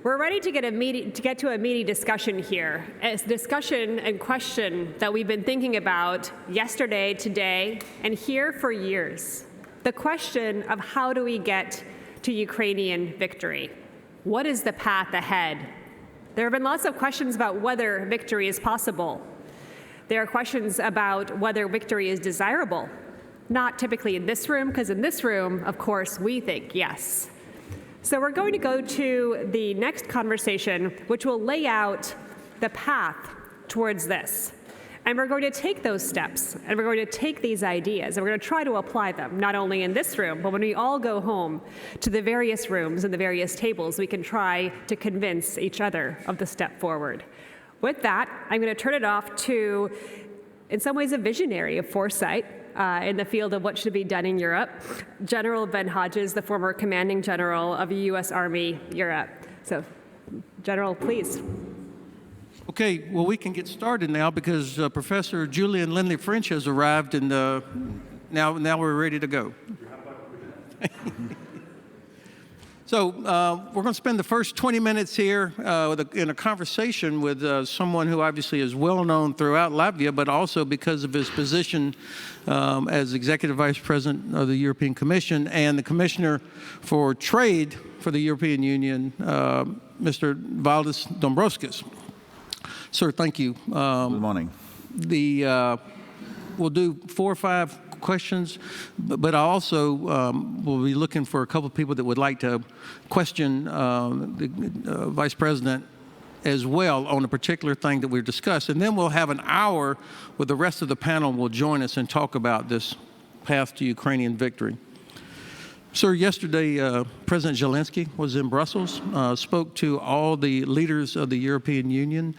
We're ready to get to a meaty discussion here. It's a discussion and question that we've been thinking about yesterday, today, and here for years. The question of how do we get to Ukrainian victory? What is the path ahead? There have been lots of questions about whether victory is possible. There are questions about whether victory is desirable. Not typically in this room, because in this room, of course, we think yes. So we're going to go to the next conversation, which will lay out the path towards this. And we're going to take those steps, and we're going to take these ideas, and we're going to try to apply them, not only in this room, but when we all go home to the various rooms and the various tables, we can try to convince each other of the step forward. With that, I'm going to turn it off to, in some ways, a visionary of foresight, in the field of what should be done in Europe, General Ben Hodges, the former commanding general of the U.S. Army Europe. So, General, please. Okay, well, we can get started now because Professor Julian Lindley French has arrived, and now we're ready to go. So we're going to spend the first 20 minutes here in a conversation with someone who obviously is well known throughout Latvia, but also because of his position as Executive Vice President of the European Commission and the Commissioner for Trade for the European Union, Mr. Valdis Dombrovskis. Sir, thank you. Good morning. We'll do 4 or 5 questions, but I also will be looking for a couple of people that would like to question the Vice President as well on a particular thing that we've discussed. And then we'll have an hour where the rest of the panel will join us and talk about this path to Ukrainian victory. Sir, yesterday President Zelensky was in Brussels, spoke to all the leaders of the European Union,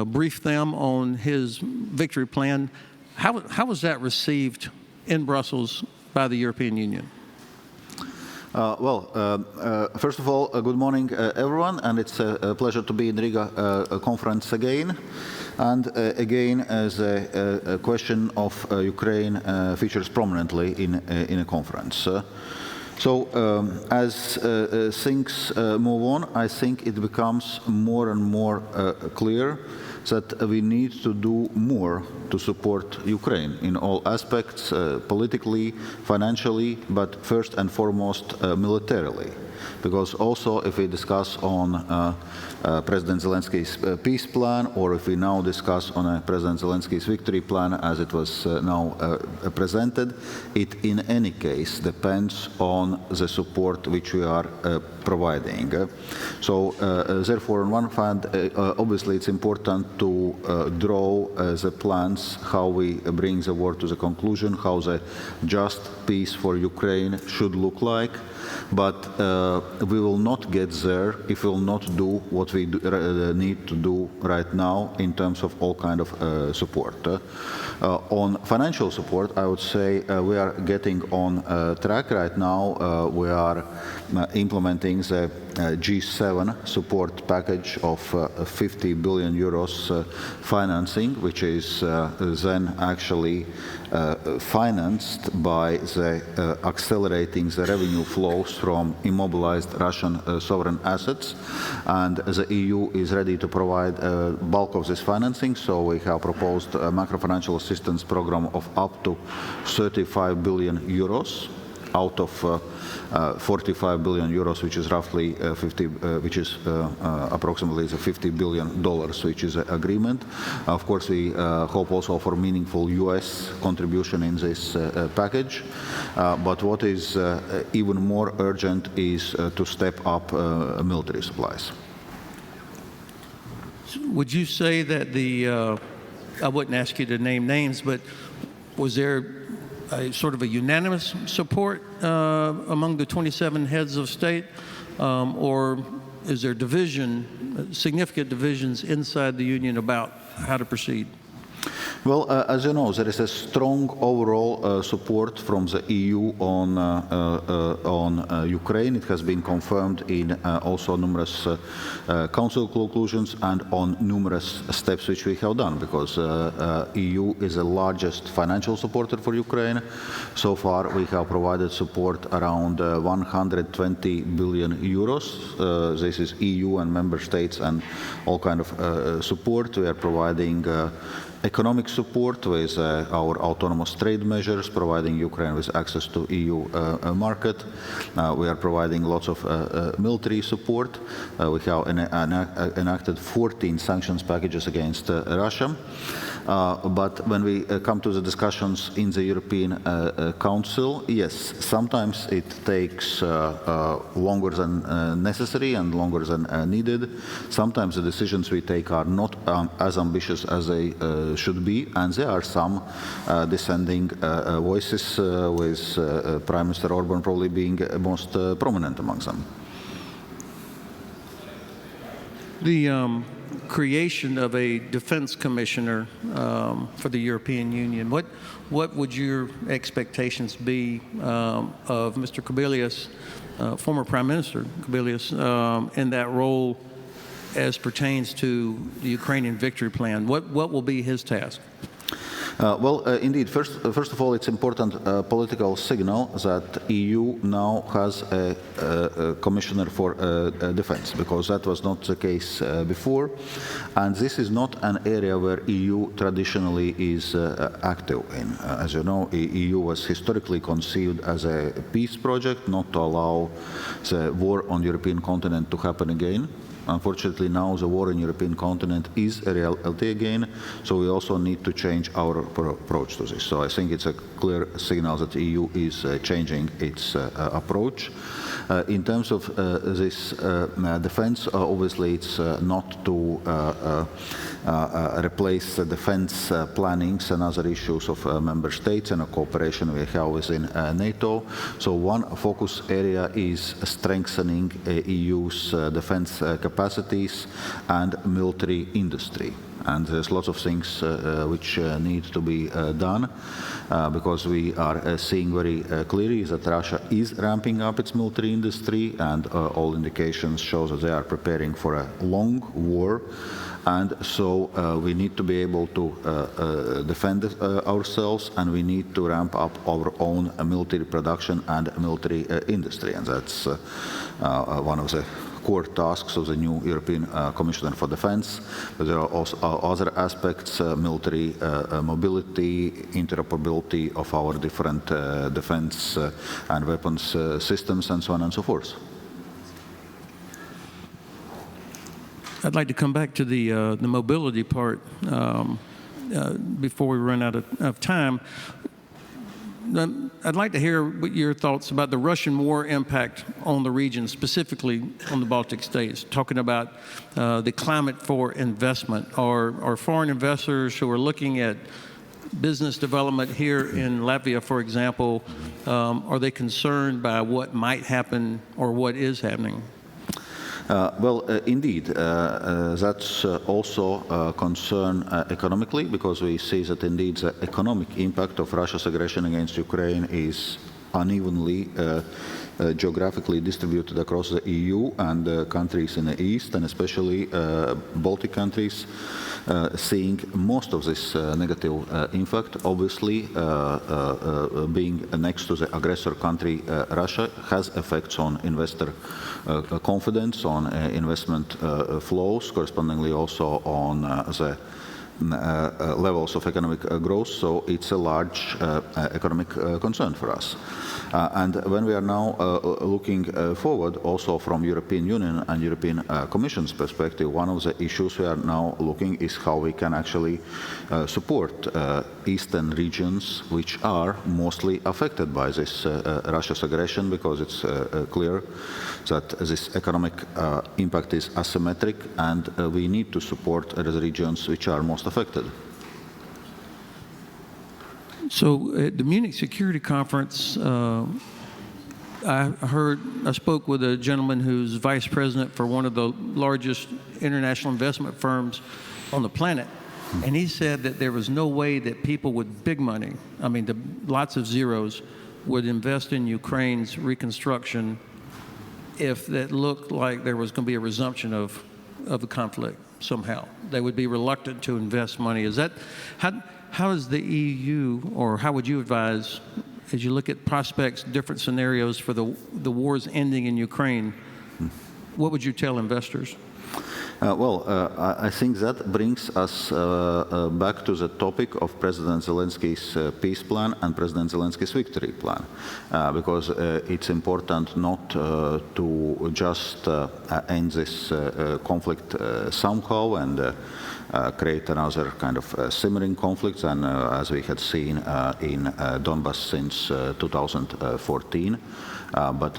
briefed them on his victory plan. How was that received in Brussels by the European Union? First of all, good morning, everyone, and it's a pleasure to be in Riga conference again. And again, as a question of Ukraine features prominently in a conference. As things move on, I think it becomes more and more clear that we need to do more to support Ukraine in all aspects, politically, financially, but first and foremost militarily. Because also if we discuss on President Zelensky's peace plan, or if we now discuss on President Zelensky's victory plan as it was now presented, it in any case depends on the support which we are providing. Therefore, on one hand, obviously it's important to draw the plans how we bring the war to the conclusion, how the just peace for Ukraine should look like. But we will not get there if we will not do what we need to do right now in terms of all kind of support. On financial support, I would say we are getting on track right now. We are implementing the G7 support package of 50 billion euros financing, which is then actually financed by the accelerating the revenue flows from immobilized Russian sovereign assets. And the EU is ready to provide bulk of this financing. So we have proposed a macro-financial assistance program of up to 35 billion euros out of 45 billion euros, which is roughly approximately the $50 billion, which is the agreement. Of course, we hope also for meaningful U.S. contribution in this package. But what is even more urgent is to step up military supplies. Would you say that I wouldn't ask you to name names, but was there a sort of a unanimous support among the 27 heads of state, or is there significant divisions inside the union about how to proceed? Well, as you know, there is a strong overall support from the EU on Ukraine. It has been confirmed in also numerous Council conclusions and on numerous steps which we have done, because EU is the largest financial supporter for Ukraine. So far, we have provided support around 120 billion euros. This is EU and member states and all kind of support. We are providing economic support with our autonomous trade measures, providing Ukraine with access to EU market. We are providing lots of military support. We have enacted 14 sanctions packages against Russia. But when we come to the discussions in the European Council, yes, sometimes it takes longer than necessary and longer than needed. Sometimes the decisions we take are not as ambitious as they should be, and there are some dissenting voices, with Prime Minister Orban probably being most prominent among them. The creation of a defense commissioner for the European Union, what would your expectations be of Mr. Kubilius, former Prime Minister Kubilius, in that role as pertains to the Ukrainian victory plan? What will be his task? Well, indeed, first of all, it's important political signal that EU now has a commissioner for defense, because that was not the case before. And this is not an area where EU traditionally is active in. As you know, EU was historically conceived as a peace project, not to allow the war on the European continent to happen again. Unfortunately, now the war in the European continent is a reality again, so we also need to change our approach to this. So I think it's a clear signal that the EU is changing its approach. In terms of this defense, obviously it's not to replace the defense plannings and other issues of member states and a cooperation we have within NATO. So one focus area is strengthening EU's defense capacities and military industry. And there's lots of things which need to be done, because we are seeing very clearly that Russia is ramping up its military industry, and all indications show that they are preparing for a long war. And so we need to be able to defend ourselves, and we need to ramp up our own military production and military industry. And that's one of the core tasks of the new European Commissioner for Defense. But there are also other aspects, military mobility, interoperability of our different defense and weapons systems, and so on and so forth. I'd like to come back to the mobility part before we run out of time. I'd like to hear what your thoughts about the Russian war impact on the region, specifically on the Baltic states, talking about the climate for investment. Are foreign investors who are looking at business development here in Latvia, for example, are they concerned by what might happen or what is happening? Well, indeed, that's also a concern economically, because we see that indeed the economic impact of Russia's aggression against Ukraine is unevenly geographically distributed across the EU and countries in the East, and especially Baltic countries, seeing most of this negative impact. Obviously, being next to the aggressor country, Russia, has effects on investor confidence, on investment flows, correspondingly also on the levels of economic growth, so it's a large economic concern for us. And when we are now looking forward, also from European Union and European Commission's perspective, one of the issues we are now looking is how we can actually support eastern regions which are mostly affected by this Russia's aggression, because it's clear that this economic impact is asymmetric, and we need to support the regions which are most affected. So at the Munich Security Conference, I spoke with a gentleman who's vice president for one of the largest international investment firms on the planet, And he said that there was no way that people with big money, I mean, lots of zeros, would invest in Ukraine's reconstruction if that looked like there was going to be a resumption of the conflict somehow. They would be reluctant to invest money. Is that, how is the EU, or how would you advise, as you look at prospects, different scenarios for the wars ending in Ukraine, what would you tell investors? I think that brings us back to the topic of President Zelensky's peace plan and President Zelensky's victory plan, because it's important not to just end this conflict somehow and create another kind of simmering conflict, and as we had seen in Donbas since 2014. But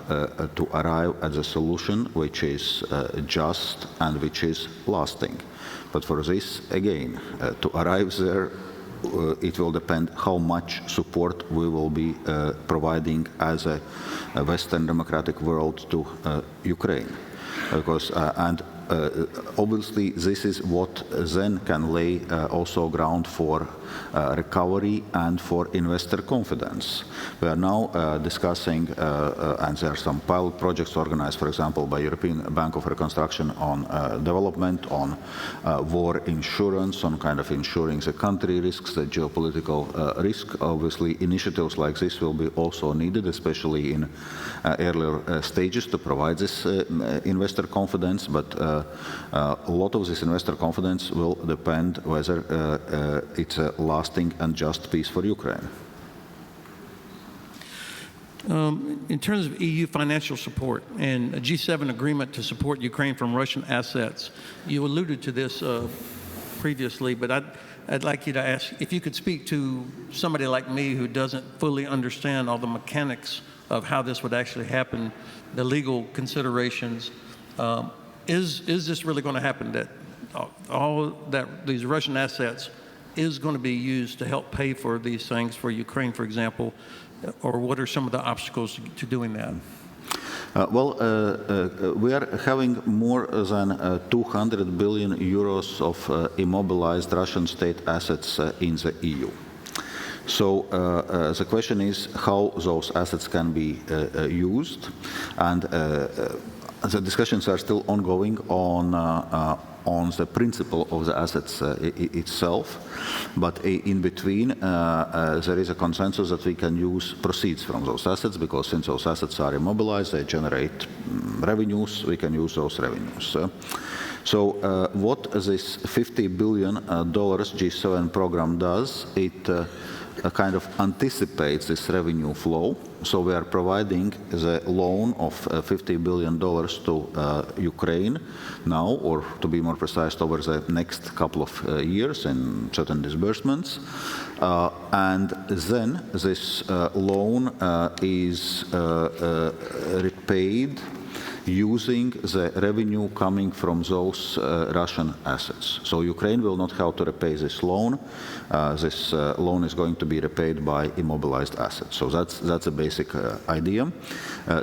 to arrive at a solution which is just and which is lasting. But for this, again, to arrive there, it will depend how much support we will be providing as a Western democratic world to Ukraine. Because, obviously, this is what then can lay also ground for recovery and for investor confidence. We are now discussing, and there are some pilot projects organized, for example, by European Bank of Reconstruction on development, on war insurance, on kind of insuring the country risks, the geopolitical risk. Obviously, initiatives like this will be also needed, especially in earlier stages, to provide this investor confidence. But a lot of this investor confidence will depend whether it's a lasting and just peace for Ukraine. In terms of EU financial support and a G7 agreement to support Ukraine from Russian assets, you alluded to this previously, but I'd like you to ask if you could speak to somebody like me who doesn't fully understand all the mechanics of how this would actually happen, the legal considerations. Is this really going to happen, that all that these Russian assets is going to be used to help pay for these things for Ukraine, for example, or what are some of the obstacles to doing that? We are having more than 200 billion euros of immobilized Russian state assets in the EU. So the question is how those assets can be used, and the discussions are still ongoing on the principle of the assets itself, but in between there is a consensus that we can use proceeds from those assets, because since those assets are immobilized, they generate revenues, we can use those revenues. So what this $50 billion G7 program does, it kind of anticipates this revenue flow. So we are providing the loan of $50 billion to Ukraine now, or to be more precise, over the next couple of years in certain disbursements. And then this loan is repaid using the revenue coming from those Russian assets. So Ukraine will not have to repay this loan. This loan is going to be repaid by immobilized assets. So that's a basic idea.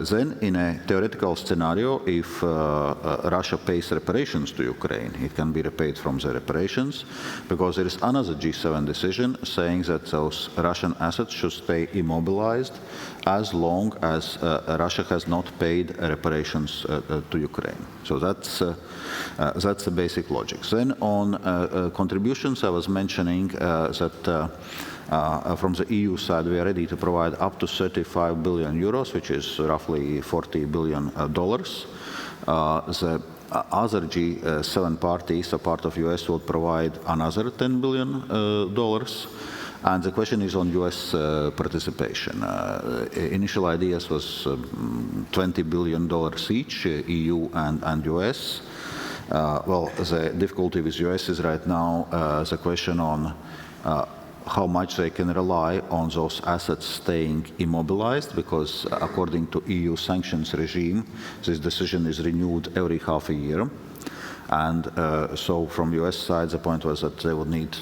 Then in a theoretical scenario, if Russia pays reparations to Ukraine, it can be repaid from the reparations, because there is another G7 decision saying that those Russian assets should stay immobilized as long as Russia has not paid reparations to Ukraine. So that's the basic logic. Then on contributions, I was mentioning that from the EU side, we are ready to provide up to 35 billion euros, which is roughly $40 billion. The other G7 parties, a part of US, will provide another $10 billion. And the question is on US participation. Initial ideas was $20 billion each, EU and US. Well, the difficulty with US is right now the question on how much they can rely on those assets staying immobilized, because according to EU sanctions regime, this decision is renewed every half a year. And so from US side, the point was that they would need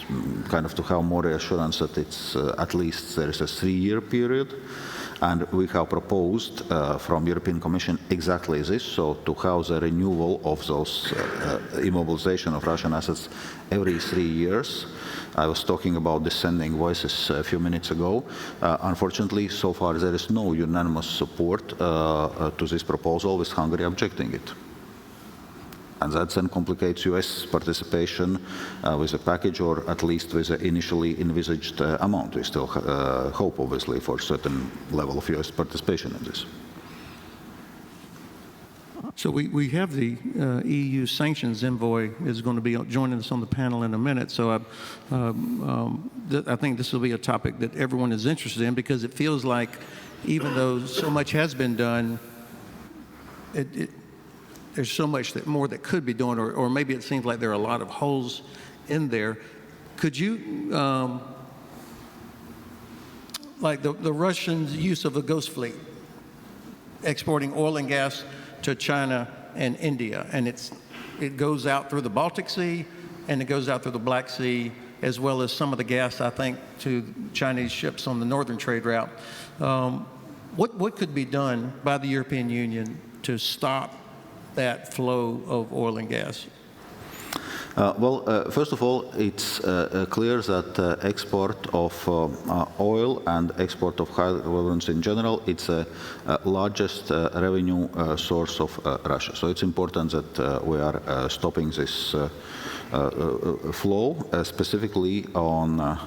kind of to have more reassurance that it's at least there is a 3-year period. And we have proposed from European Commission exactly this, so to have the renewal of those immobilization of Russian assets every 3 years. I was talking about dissenting voices a few minutes ago. Unfortunately, so far there is no unanimous support to this proposal, with Hungary objecting it. And that then complicates US participation with the package, or at least with the initially envisaged amount. We still hope, obviously, for a certain level of US participation in this. So we have the EU sanctions envoy is going to be joining us on the panel in a minute. So I think this will be a topic that everyone is interested in, because it feels like even though so much has been done, there's so much more that could be done, or maybe it seems like there are a lot of holes in there. Could you, like the Russians' use of a ghost fleet, exporting oil and gas to China and India, and it goes out through the Baltic Sea, and it goes out through the Black Sea, as well as some of the gas, I think, to Chinese ships on the northern trade route. What could be done by the European Union to stop that flow of oil and gas? First of all, it's clear that export of oil and export of hydrocarbons in general, it's the largest revenue source of Russia. So it's important that we are stopping this flow, specifically on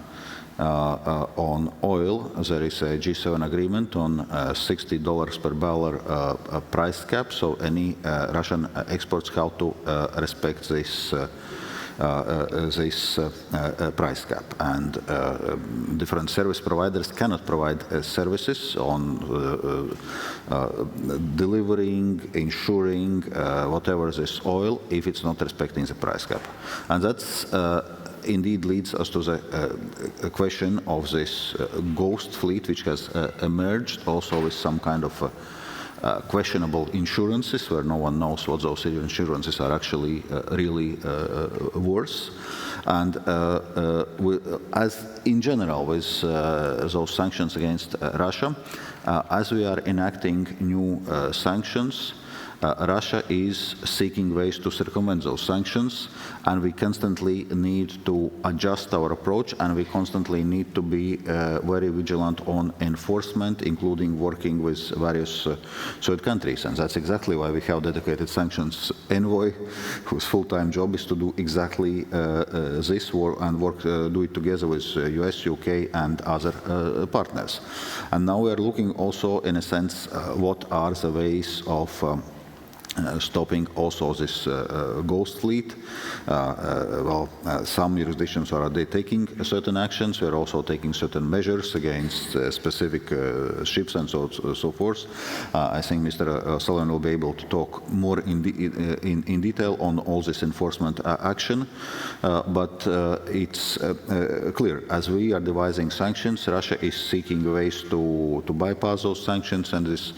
oil. There is a G7 agreement on $60 per barrel price cap, so any Russian exports have to respect this price cap, and different service providers cannot provide services on delivering, ensuring whatever this oil if it's not respecting the price cap. And that's indeed leads us to the question of this ghost fleet, which has emerged also with some kind of questionable insurances, where no one knows what those insurances are actually really worth. And as in general with those sanctions against Russia, as we are enacting new sanctions, Russia is seeking ways to circumvent those sanctions, and we constantly need to adjust our approach, and we constantly need to be very vigilant on enforcement, including working with various third countries. And that's exactly why we have dedicated sanctions envoy, whose full-time job is to do exactly this and do it together with US, UK, and other partners. And now we are looking also, in a sense, what are the ways of stopping also this ghost fleet. Some jurisdictions are taking certain actions. We're also taking certain measures against specific ships and so forth. I think Mr. Sullivan will be able to talk more in detail on all this enforcement action. But it's clear, as we are devising sanctions, Russia is seeking ways to bypass those sanctions, and this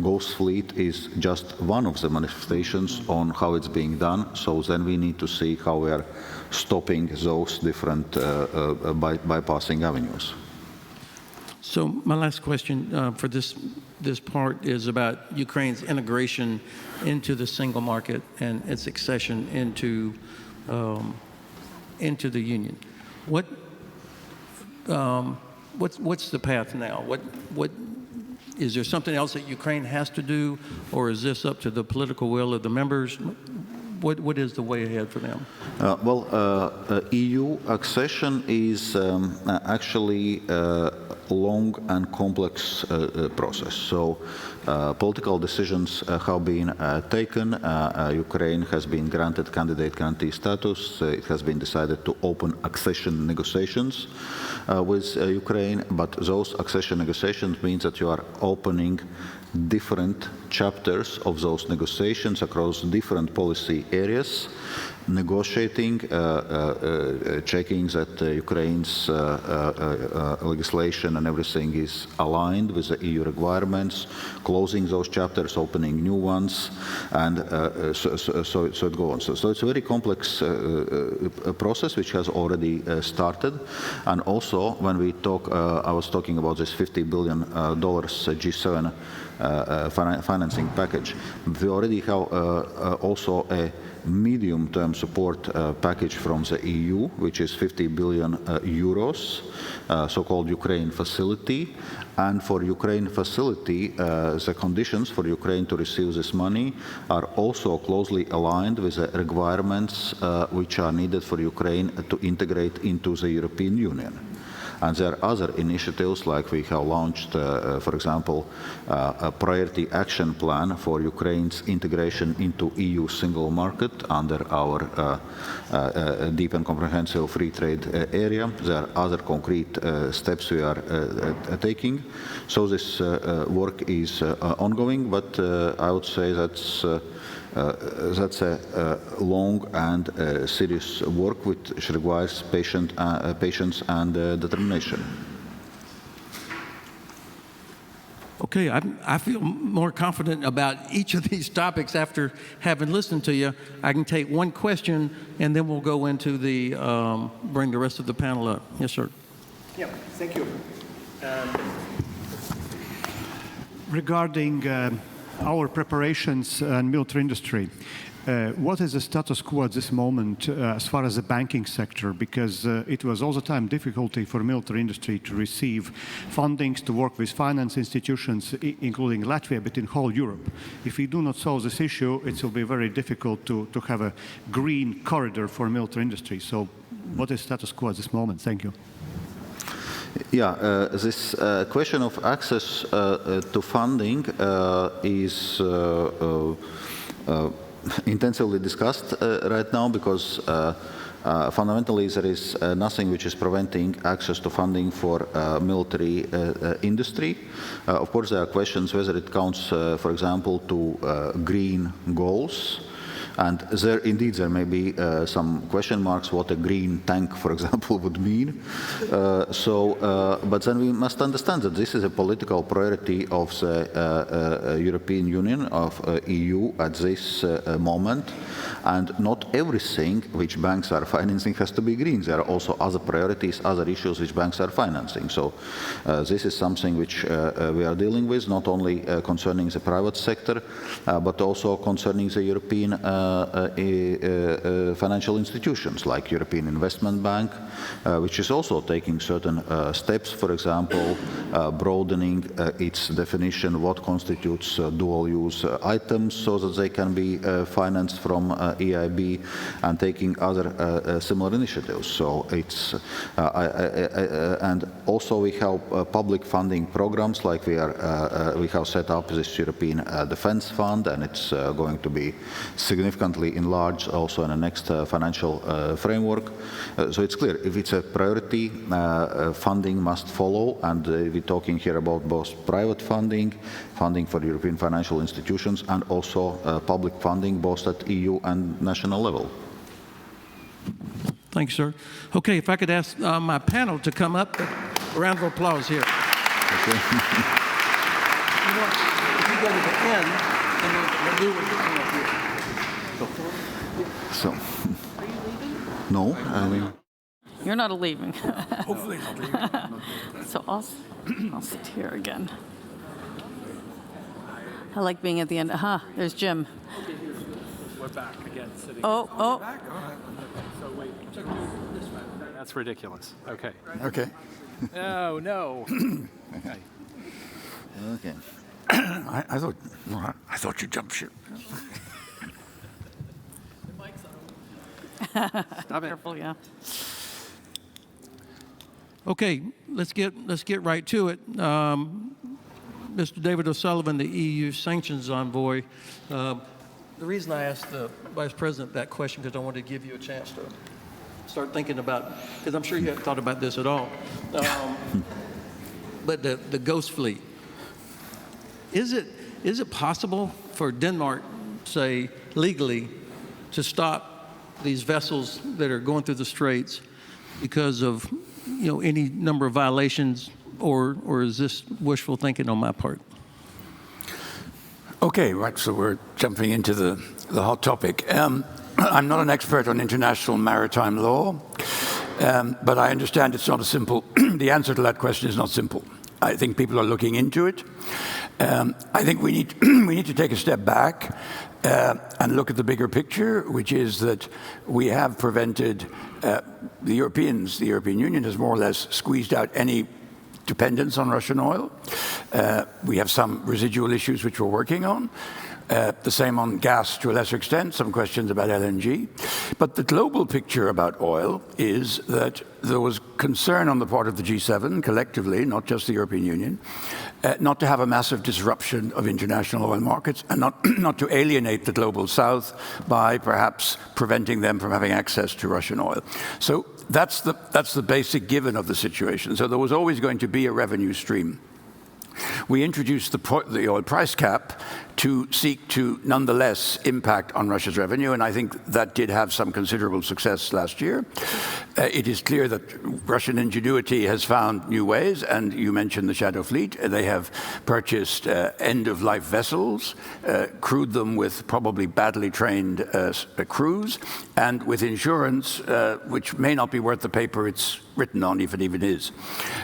ghost fleet is just one of the manifestations on how it's being done. So then we need to see how we are stopping those different bypassing avenues. So my last question for this part is about Ukraine's integration into the single market and its accession into the union. What's the path now? What is there something else that Ukraine has to do, or is this up to the political will of the members? What is the way ahead for them? EU accession is actually a long and complex process. So political decisions have been taken. Ukraine has been granted candidate country status. It has been decided to open accession negotiations with Ukraine, but those accession negotiations means that you are opening different chapters of those negotiations across different policy areas. negotiating, checking that Ukraine's legislation and everything is aligned with the EU requirements, closing those chapters, opening new ones, and so it goes on. So it's a very complex process which has already started. And also, when we talk, I was talking about this $50 billion G7 financing package. We already have also a medium-term support package from the EU, which is 50 billion euros, so-called Ukraine facility. And for Ukraine facility, the conditions for Ukraine to receive this money are also closely aligned with the requirements which are needed for Ukraine to integrate into the European Union. And there are other initiatives, like we have launched, for example, a priority action plan for Ukraine's integration into EU single market under our deep and comprehensive free trade area. There are other concrete steps we are taking. So this work is ongoing, but I would say that's a long and serious work which requires patience and determination. Okay, I feel more confident about each of these topics after having listened to you. I can take one question, and then we'll go into the, bring the rest of the panel up. Yes, sir. Yeah, thank you. Regarding our preparations and military industry, what is the status quo at this moment as far as the banking sector? Because it was all the time difficulty for military industry to receive fundings, to work with finance institutions, including Latvia, but in whole Europe. If we do not solve this issue, it will be very difficult to have a green corridor for military industry. So what is status quo at this moment? Thank you. Yeah, this question of access to funding is intensively discussed right now, because fundamentally there is nothing which is preventing access to funding for military industry. Of course, there are questions whether it counts, for example, to green goals. And there may be some question marks what a green tank, for example, would mean. But then we must understand that this is a political priority of the European Union, of EU at this moment. And not everything which banks are financing has to be green. There are also other priorities, other issues which banks are financing. So this is something which we are dealing with, not only concerning the private sector, but also concerning the European financial institutions like European Investment Bank, which is also taking certain steps, for example, broadening its definition, what constitutes dual-use items, so that they can be financed from EIB, and taking other similar initiatives. So it's, and also we have public funding programs, like we have set up this European Defence Fund, and it's going to be significantly enlarged also in the next financial framework. So it's clear, if it's a priority, funding must follow, and we're talking here about both private funding, funding for European financial institutions, and also public funding, both at EU and national level. Thanks, sir. Okay, if I could ask my panel to come up, a round of applause here. Okay. If you go to the end, and then we'll do what you come up here. So, Are you leaving? no, I mean. You're not leaving. Hopefully not leaving. So I'll sit here again. I like being at the end. There's Jim. We're back again, sitting. Oh. So wait, that's ridiculous. Okay. Okay. No. Okay. Okay. I thought you jumped ship. Stop it. Careful, yeah. Okay, let's get right to it. Mr. David O'Sullivan, the EU Sanctions Envoy. The reason I asked the Vice President that question, because I wanted to give you a chance to start thinking about, because I'm sure you haven't thought about this at all. But the Ghost Fleet, is it possible for Denmark, say, legally, to stop these vessels that are going through the straits because of, any number of violations, or is this wishful thinking on my part? Okay, right, so we're jumping into the hot topic. I'm not an expert on international maritime law, but I understand it's not a simple, the answer to that question is not simple. I think people are looking into it. I think we need to take a step back and look at the bigger picture, which is that we have prevented the European Union has more or less squeezed out any dependence on Russian oil. We have some residual issues which we're working on. The same on gas to a lesser extent, some questions about LNG. But the global picture about oil is that there was concern on the part of the G7 collectively, not just the European Union, not to have a massive disruption of international oil markets and not to alienate the global south by perhaps preventing them from having access to Russian oil. So that's the basic given of the situation. So there was always going to be a revenue stream. We introduced the oil price cap to seek to nonetheless impact on Russia's revenue, and I think that did have some considerable success last year. It is clear that Russian ingenuity has found new ways, and you mentioned the Shadow Fleet. They have purchased end-of-life vessels, crewed them with probably badly trained crews, and with insurance, which may not be worth the paper it's written on, if it even is.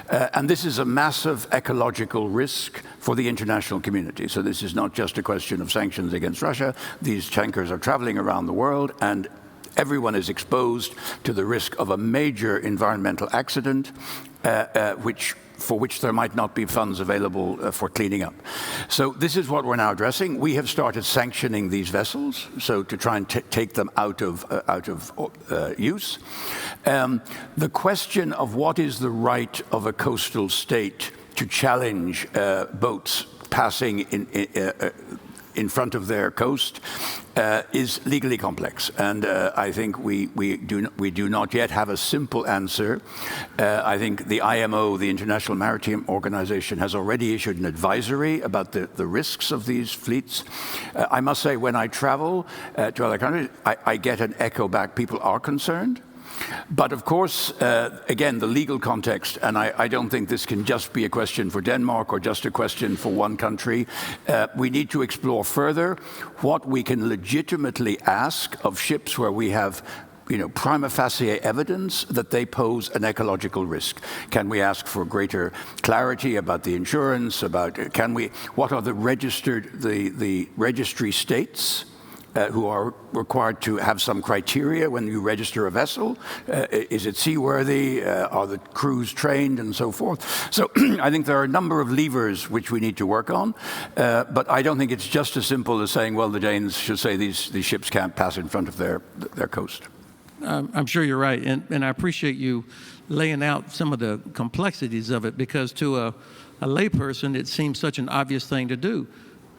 And this is a massive ecological risk for the international community. So this is not just a question of sanctions against Russia. These tankers are traveling around the world, and everyone is exposed to the risk of a major environmental accident, for which there might not be funds available for cleaning up. So this is what we're now addressing. We have started sanctioning these vessels, so to try and take them out of use. The question of what is the right of a coastal state to challenge boats passing in front of their coast is legally complex, and I think we do not yet have a simple answer. I think the IMO, the International Maritime Organization, has already issued an advisory about the risks of these fleets. I must say, when I travel to other countries, I get an echo back. People are concerned. But of course, again, the legal context, and I don't think this can just be a question for Denmark or just a question for one country. We need to explore further what we can legitimately ask of ships where we have prima facie evidence that they pose an ecological risk. Can we ask for greater clarity about the insurance, what are the registry states who are required to have some criteria when you register a vessel? Is it seaworthy? Are the crews trained, and so forth? So I think there are a number of levers which we need to work on, but I don't think it's just as simple as saying, well, the Danes should say these ships can't pass in front of their coast. I'm sure you're right, and I appreciate you laying out some of the complexities of it, because to a layperson, it seems such an obvious thing to do.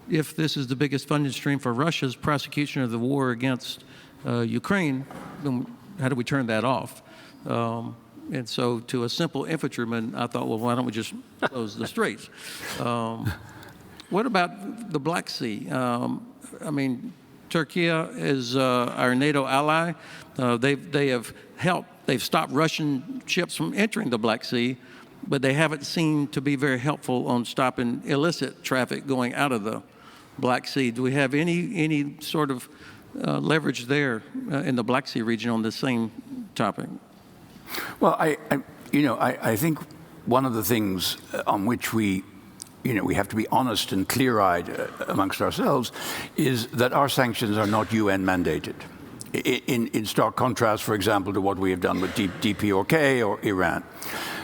If this is the biggest funding stream for Russia's prosecution of the war against Ukraine, then how do we turn that off? And so to a simple infantryman, I thought, well, why don't we just close the straits? What about the Black Sea? Turkey is our NATO ally. They have helped. They've stopped Russian ships from entering the Black Sea, but they haven't seemed to be very helpful on stopping illicit traffic going out of the Black Sea. Do we have any sort of leverage there in the Black Sea region on the same topic? Well, I think one of the things on which we have to be honest and clear-eyed amongst ourselves is that our sanctions are not UN mandated. In stark contrast, for example, to what we have done with DPRK or Iran.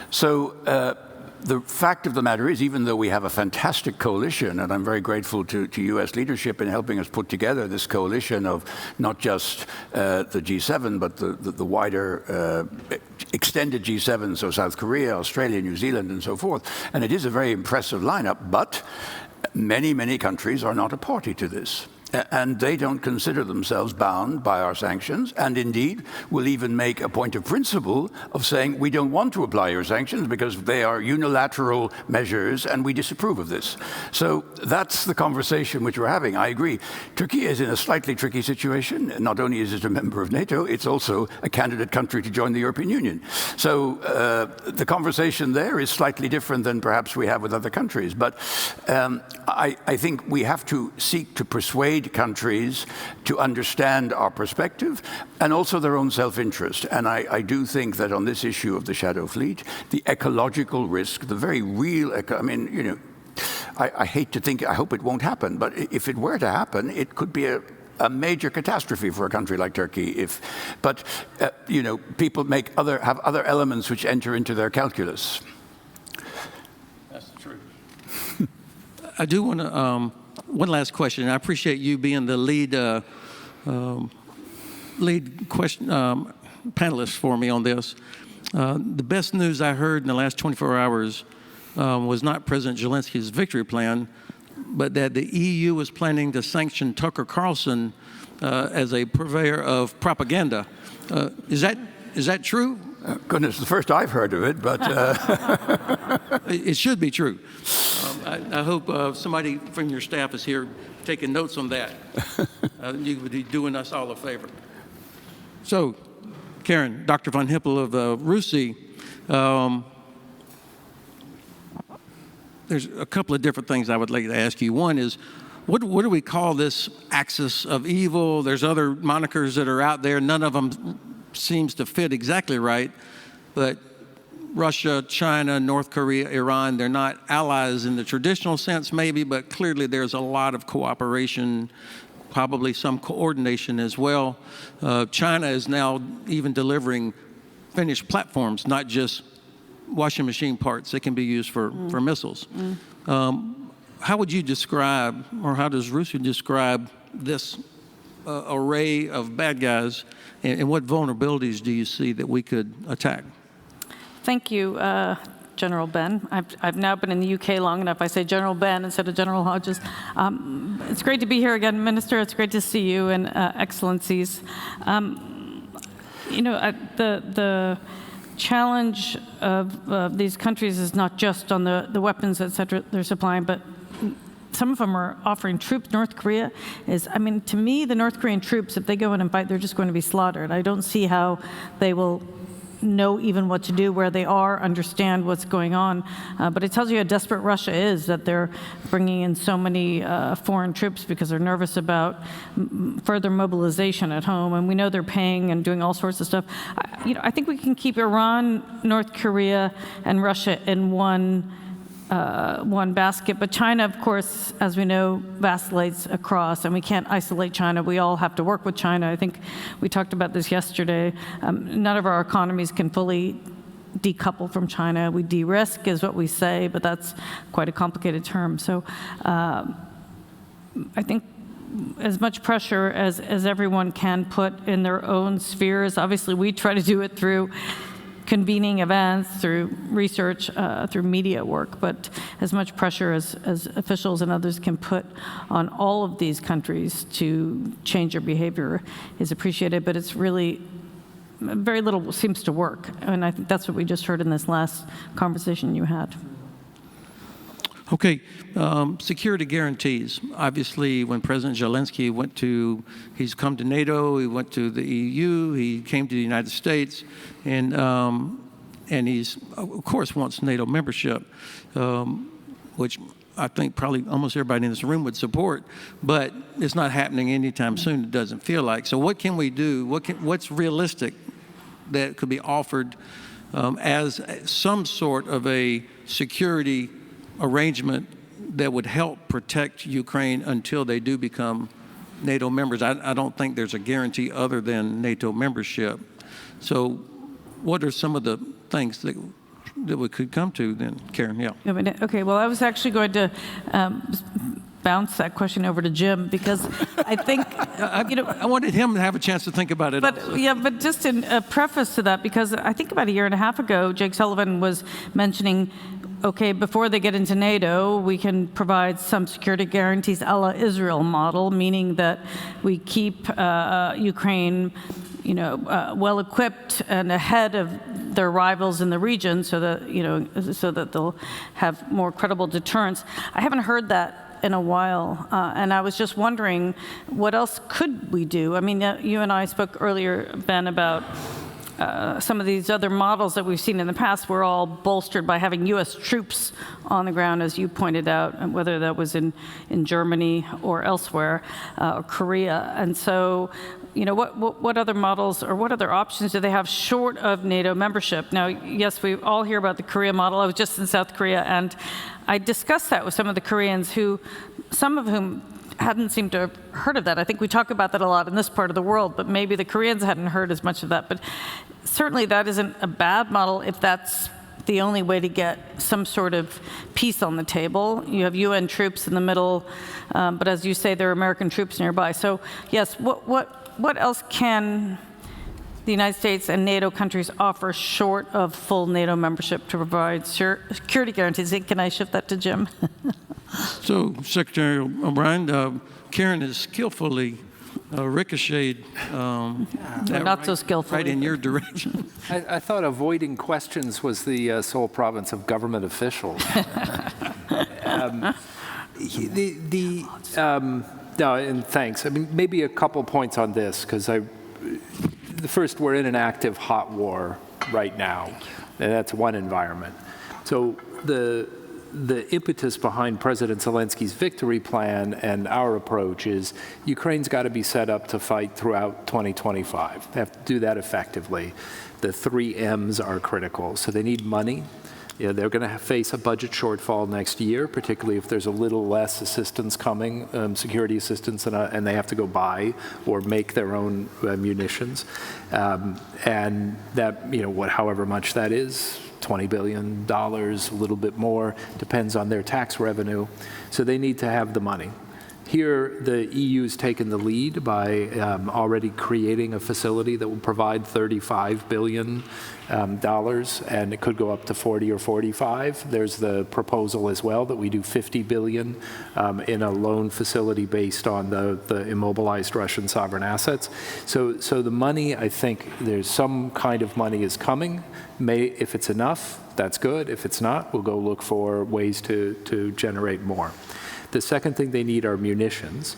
So the fact of the matter is, even though we have a fantastic coalition, and I'm very grateful to US leadership in helping us put together this coalition of not just the G7, but the wider extended G7, so South Korea, Australia, New Zealand, and so forth. And it is a very impressive lineup, but many countries are not a party to this. And they don't consider themselves bound by our sanctions, and indeed will even make a point of principle of saying we don't want to apply your sanctions because they are unilateral measures and we disapprove of this. So that's the conversation which we're having. I agree. Turkey is in a slightly tricky situation. Not only is it a member of NATO, it's also a candidate country to join the European Union. So the conversation there is slightly different than perhaps we have with other countries. But I think we have to seek to persuade countries to understand our perspective and also their own self-interest. And I do think that on this issue of the shadow fleet, the ecological risk, the very real, I mean, you know, I hate to think, I hope it won't happen, but if it were to happen, it could be a major catastrophe for a country like Turkey. But you know, people have other elements which enter into their calculus. That's true. I do want to. One last question. I appreciate you being the lead panelist for me on this. The best news I heard in the last 24 hours was not President Zelensky's victory plan, but that the EU was planning to sanction Tucker Carlson as a purveyor of propaganda. Is that true? Goodness, the first I've heard of it, but it should be true. I hope somebody from your staff is here taking notes on that. You would be doing us all a favor. So, Karen, Dr. von Hippel of RUSI, there's a couple of different things I would like to ask you. One is, what do we call this axis of evil? There's other monikers that are out there. None of them seems to fit exactly right, but Russia, China, North Korea, Iran, they're not allies in the traditional sense maybe, but clearly there's a lot of cooperation, probably some coordination as well. China is now even delivering finished platforms, not just washing machine parts that can be used for missiles. How would you describe, or how does RUSI describe this array of bad guys, and what vulnerabilities do you see that we could attack? Thank you, General Ben. I've now been in the UK long enough. I say General Ben instead of General Hodges. It's great to be here again, Minister. It's great to see you and Excellencies. You know, the challenge of these countries is not just on the weapons, et cetera, they're supplying, but some of them are offering troops. North Korea is, I mean, to me, the North Korean troops, if they go in and fight, they're just going to be slaughtered. I don't see how they will know even what to do, where they are, understand what's going on. But it tells you how desperate Russia is, that they're bringing in so many foreign troops because they're nervous about further mobilization at home. And we know they're paying and doing all sorts of stuff. You know, I think we can keep Iran, North Korea, and Russia in one basket. But China, of course, as we know, vacillates across, and we can't isolate China. We all have to work with China. I think we talked about this yesterday. None of our economies can fully decouple from China. We de-risk is what we say, but that's quite a complicated term. So I think as much pressure as everyone can put in their own spheres. Obviously, we try to do it through convening events, through research, through media work, but as much pressure as officials and others can put on all of these countries to change their behavior is appreciated, but it's really very little seems to work. And I think that's what we just heard in this last conversation you had. Okay, security guarantees. Obviously, when President Zelensky he's come to NATO, he went to the EU, he came to the United States, and he's, of course, wants NATO membership, which I think probably almost everybody in this room would support, but it's not happening anytime soon, it doesn't feel like. So what can we do? What's realistic that could be offered as some sort of a security arrangement that would help protect Ukraine until they do become NATO members? I don't think there's a guarantee other than NATO membership. So what are some of the things that we could come to then, Karen? Yeah. Okay, well, I was actually going to bounce that question over to Jim, because I think, I wanted him to have a chance to think about it. But also. yeah, but just in a preface to that, because I think about a year and a half ago, Jake Sullivan was mentioning okay, before they get into NATO, we can provide some security guarantees a la Israel model, meaning that we keep Ukraine, well equipped and ahead of their rivals in the region, so that they'll have more credible deterrence. I haven't heard that in a while, and I was just wondering, what else could we do? I mean, you and I spoke earlier, Ben, about some of these other models that we've seen in the past were all bolstered by having U.S. troops on the ground, as you pointed out, and whether that was in Germany or elsewhere, or Korea. And so, what other models or what other options do they have short of NATO membership? Now, yes, we all hear about the Korea model. I was just in South Korea, and I discussed that with some of the Koreans some of whom hadn't seemed to have heard of that. I think we talk about that a lot in this part of the world, but maybe the Koreans hadn't heard as much of that. But certainly that isn't a bad model if that's the only way to get some sort of peace on the table. You have UN troops in the middle, but as you say, there are American troops nearby. So yes, what else can the United States and NATO countries offer short of full NATO membership to provide security guarantees? Can I shift that to Jim? So, Secretary O'Brien, Karen has skillfully ricocheted that not so skillfully, right in your direction. I thought avoiding questions was the sole province of government officials. No, and thanks. I mean, maybe a couple points on this, because the first, we're in an active hot war right now, and that's one environment. So the impetus behind President Zelensky's victory plan and our approach is Ukraine's got to be set up to fight throughout 2025. They have to do that effectively. The 3 M's are critical. So they need money. They're going to face a budget shortfall next year, particularly if there's a little less assistance coming, security assistance, and they have to go buy or make their own munitions. And that, however much that is, $20 billion, a little bit more, depends on their tax revenue. So they need to have the money. Here, the EU's taken the lead by already creating a facility that will provide $35 billion, and it could go up to 40 or 45. There's the proposal as well that we do $50 billion in a loan facility based on the immobilized Russian sovereign assets. So the money, I think there's some kind of money is coming. If it's enough, that's good. If it's not, we'll go look for ways to generate more. The second thing they need are munitions.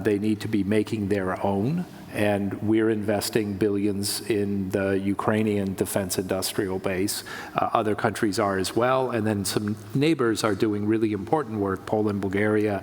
They need to be making their own, and we're investing billions in the Ukrainian defense industrial base. Other countries are as well, and then some neighbors are doing really important work, Poland, Bulgaria,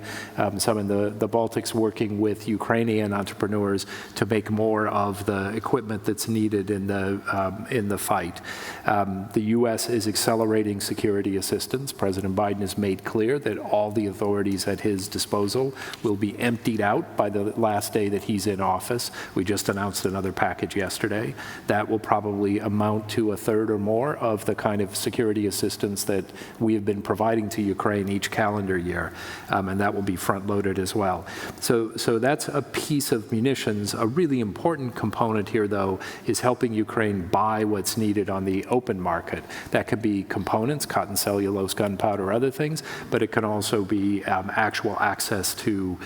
some in the Baltics working with Ukrainian entrepreneurs to make more of the equipment that's needed in the fight. The U.S. is accelerating security assistance. President Biden has made clear that all the authorities at his disposal will be emptied out by the last day that he's in office. We just announced another package yesterday. That will probably amount to a third or more of the kind of security assistance that we have been providing to Ukraine each calendar year, and that will be front-loaded as well. So that's a piece of munitions. A really important component here, though, is helping Ukraine buy what's needed on the open market. That could be components, cotton cellulose, gunpowder, other things, but it can also be actual access to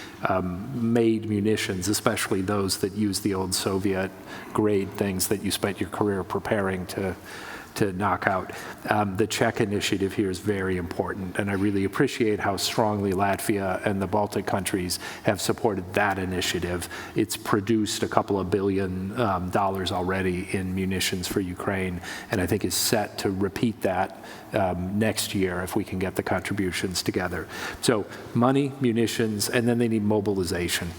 made munitions, especially those that use the old Soviet grade things that you spent your career preparing to knock out. The Czech initiative here is very important, and I really appreciate how strongly Latvia and the Baltic countries have supported that initiative. It's produced a couple of $2 billion already in munitions for Ukraine, and I think is set to repeat that next year if we can get the contributions together. So money, munitions, and then they need mobilization.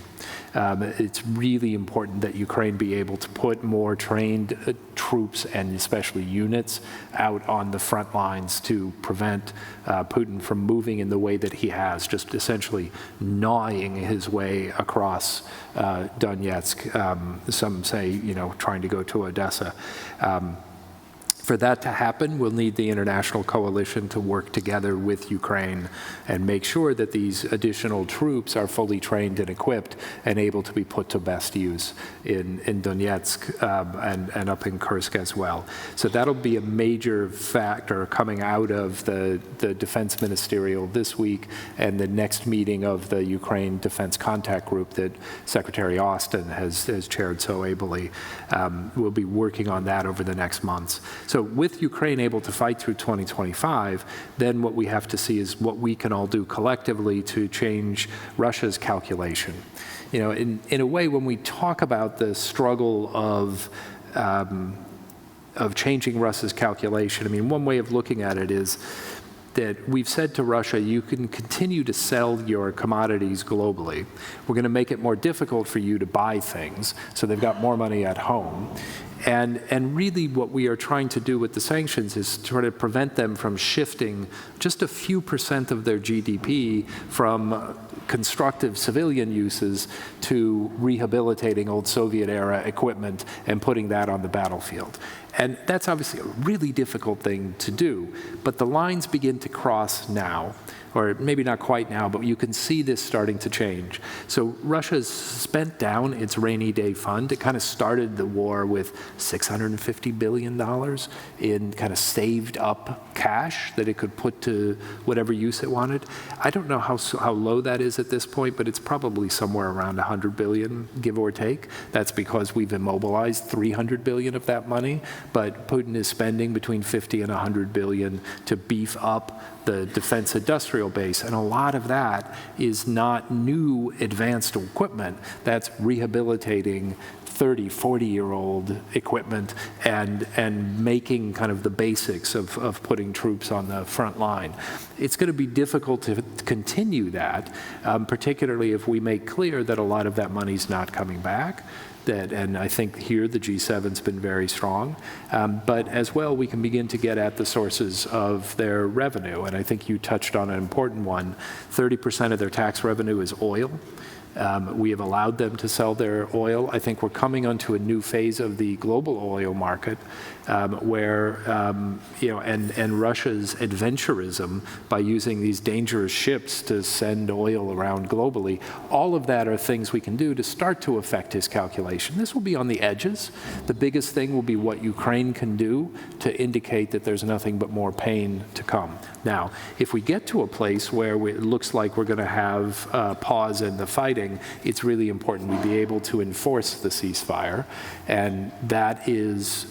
It's really important that Ukraine be able to put more trained troops and especially units out on the front lines to prevent Putin from moving in the way that he has, just essentially gnawing his way across Donetsk. Some say, trying to go to Odessa. For that to happen, we'll need the international coalition to work together with Ukraine and make sure that these additional troops are fully trained and equipped and able to be put to best use in Donetsk and up in Kursk as well. So that'll be a major factor coming out of the Defense Ministerial this week and the next meeting of the Ukraine Defense Contact Group that Secretary Austin has chaired so ably. We'll be working on that over the next months. So with Ukraine able to fight through 2025, then what we have to see is what we can all do collectively to change Russia's calculation. You know, in a way, when we talk about the struggle of changing Russia's calculation, I mean, one way of looking at it is that we've said to Russia, you can continue to sell your commodities globally. We're going to make it more difficult for you to buy things, so they've got more money at home. And really what we are trying to do with the sanctions is try to prevent them from shifting just a few % of their GDP from constructive civilian uses to rehabilitating old Soviet-era equipment and putting that on the battlefield. And that's obviously a really difficult thing to do, but the lines begin to cross now, or maybe not quite now, but you can see this starting to change. So Russia's spent down its rainy day fund. It kind of started the war with $650 billion in kind of saved up cash that it could put to whatever use it wanted. I don't know how low that is at this point, but it's probably somewhere around 100 billion, give or take. That's because we've immobilized 300 billion of that money, but Putin is spending between 50 and 100 billion to beef up the defense industrial base, and a lot of that is not new advanced equipment. That's rehabilitating 30, 40-year-old equipment and making kind of the basics of putting troops on the front line. It's going to be difficult to continue that, particularly if we make clear that a lot of that money's not coming back. And I think here the G7's been very strong. But as well, we can begin to get at the sources of their revenue. And I think you touched on an important one. 30% of their tax revenue is oil. We have allowed them to sell their oil. I think we're coming onto a new phase of the global oil market where, and Russia's adventurism by using these dangerous ships to send oil around globally, all of that are things we can do to start to affect his calculation. This will be on the edges. The biggest thing will be what Ukraine can do to indicate that there's nothing but more pain to come. Now, if we get to a place where it looks like we're going to have a pause in the fighting, it's really important we be able to enforce the ceasefire. And that is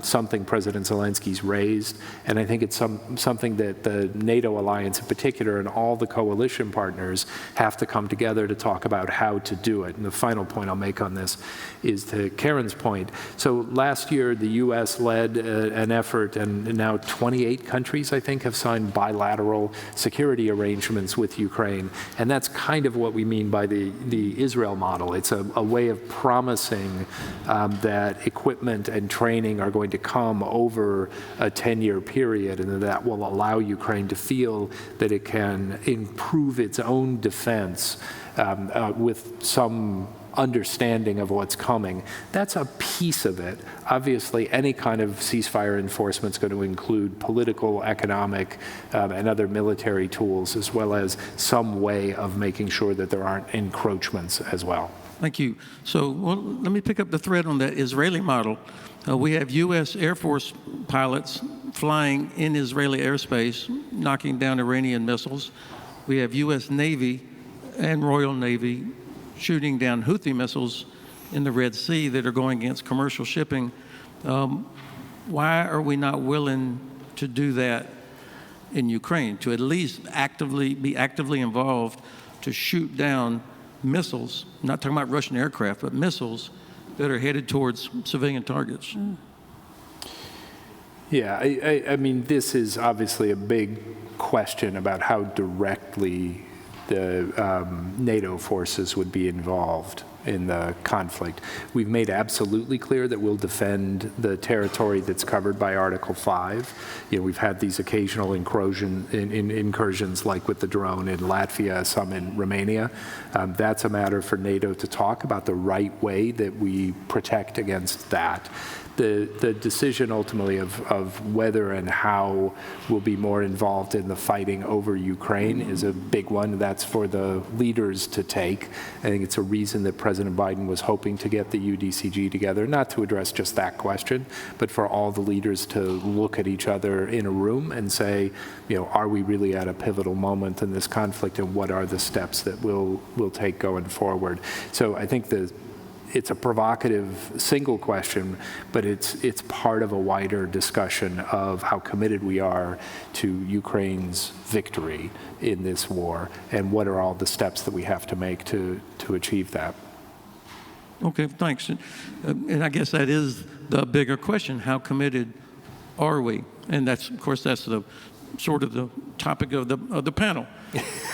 something President Zelensky's raised. And I think it's something that the NATO alliance in particular and all the coalition partners have to come together to talk about how to do it. And the final point I'll make on this is to Karen's point. So last year, the U.S. led an effort, and now 28 countries, I think, have signed bilateral security arrangements with Ukraine. And that's kind of what we mean by the Israel model. It's a way of promising that equipment and training are going to come over a 10-year period, and that will allow Ukraine to feel that it can improve its own defense with some understanding of what's coming. That's a piece of it. Obviously, any kind of ceasefire enforcement is going to include political, economic, and other military tools, as well as some way of making sure that there aren't encroachments as well. Thank you. So let me pick up the thread on that Israeli model. We have U.S. Air Force pilots flying in Israeli airspace, knocking down Iranian missiles. We have U.S. Navy and Royal Navy shooting down Houthi missiles in the Red Sea that are going against commercial shipping. Why are we not willing to do that in Ukraine, to at least be actively involved to shoot down missiles, not talking about Russian aircraft, but missiles that are headed towards civilian targets? Yeah, I mean, this is obviously a big question about how directly the NATO forces would be involved in the conflict. We've made absolutely clear that we'll defend the territory that's covered by Article 5. We've had these occasional incursions like with the drone in Latvia, some in Romania. That's a matter for NATO to talk about the right way that we protect against that. The decision ultimately of whether and how we'll be more involved in the fighting over Ukraine is a big one. That's for the leaders to take. I think it's a reason that President Biden was hoping to get the UDCG together, not to address just that question, but for all the leaders to look at each other in a room and say, are we really at a pivotal moment in this conflict, and what are the steps that we'll take going forward? So I think it's a provocative single question, but it's part of a wider discussion of how committed we are to Ukraine's victory in this war, and what are all the steps that we have to make to achieve that. Okay, thanks. And I guess that is the bigger question: how committed are we? And that's, of course, that's the sort of the topic of the panel.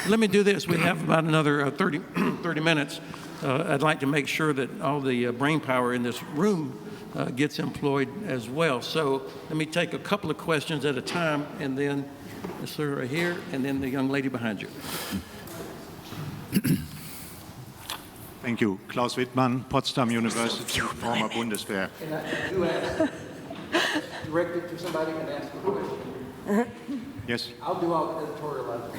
Let me do this. We have about another 30 minutes. I'd like to make sure that all the brain power in this room gets employed as well. So let me take a couple of questions at a time, and then the sir right here, and then the young lady behind you. Thank you. Klaus Wittmann, Potsdam University, former Bundeswehr. Direct it to somebody and ask a question. Yes, I'll do all editorializing.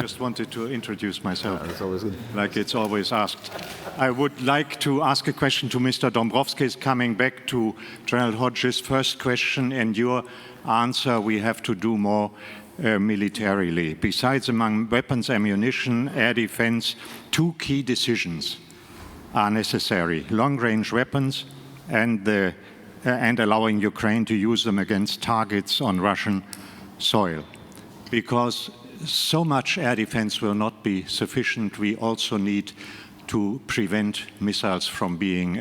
just wanted to introduce myself. That's always good. Like it's always asked. I would like to ask a question to Mr. Dombrovskis, coming back to General Hodges' first question and your answer: we have to do more militarily. Besides, among weapons, ammunition, air defense, two key decisions are necessary: long-range weapons and allowing Ukraine to use them against targets on Russian soil. Because so much air defense will not be sufficient, we also need to prevent missiles from being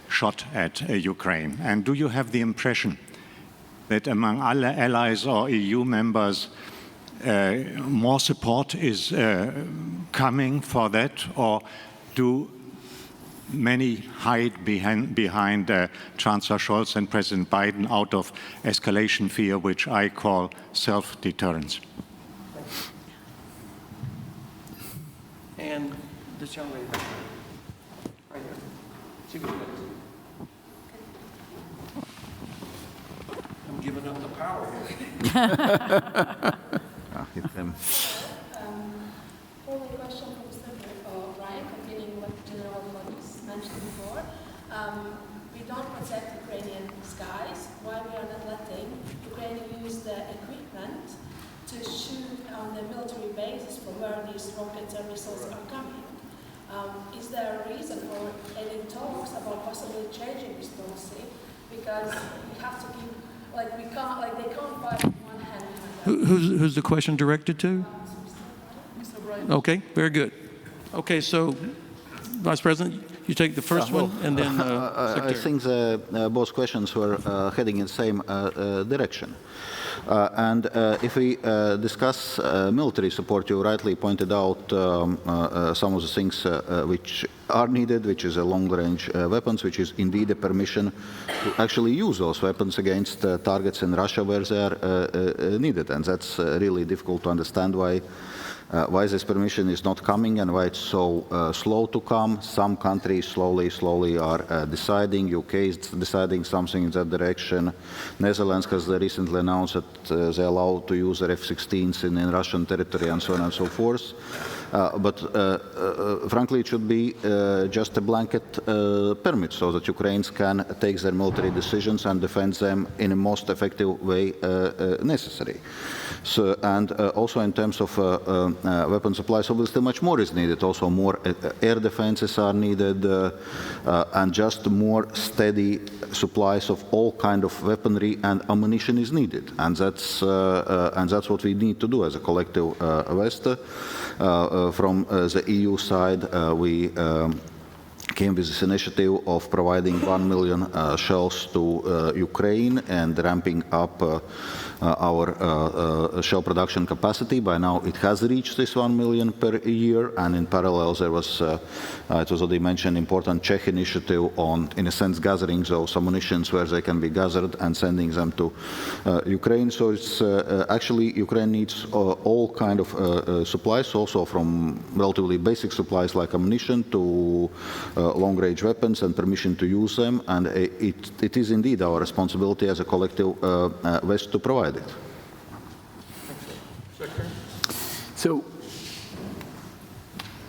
shot at Ukraine. And do you have the impression that among other allies or EU members, more support is coming for that, or do many hide behind Chancellor Scholz and President Biden out of escalation fear, which I call self-deterrence? And this young lady right here. She goes next. I'm giving up the power here. Only question from Mr. Ryan, continuing what General Valdis mentioned before. We don't protect Ukrainian skies. Why we are not letting Ukraine use the equipment to shoot on the military bases from where these rockets and missiles are coming? Is there a reason for any talks about possibly changing this policy? Because we have to keep, they can't fight with one hand. Who's the question directed to? Mr. Brian. Okay, very good. Okay, so Vice President, you take the first one, and then I think both questions were heading in the same direction. And if we discuss military support, you rightly pointed out some of the things which are needed, which is a long-range weapons, which is indeed a permission to actually use those weapons against targets in Russia where they are needed. And that's really difficult to understand why this permission is not coming and why it's so slow to come. Some countries slowly are deciding. UK is deciding something in that direction. Netherlands has recently announced that they allow to use their F-16s in Russian territory and so on and so forth. But frankly, it should be just a blanket permit so that Ukrainians can take their military decisions and defend them in the most effective way necessary. So, and also in terms of weapon supplies, obviously much more is needed. Also more air defenses are needed and just more steady supplies of all kind of weaponry and ammunition is needed. And that's what we need to do as a collective West. From the EU side, we came with this initiative of providing 1 million shells to Ukraine and ramping up our shell production capacity. By now it has reached this 1 million per year, and in parallel there was, it was already mentioned, important Czech initiative on, in a sense, gathering those ammunitions where they can be gathered and sending them to Ukraine. So it's actually Ukraine needs all kind of supplies, also from relatively basic supplies like ammunition to long-range weapons and permission to use them, and it is indeed our responsibility as a collective West to provide it. So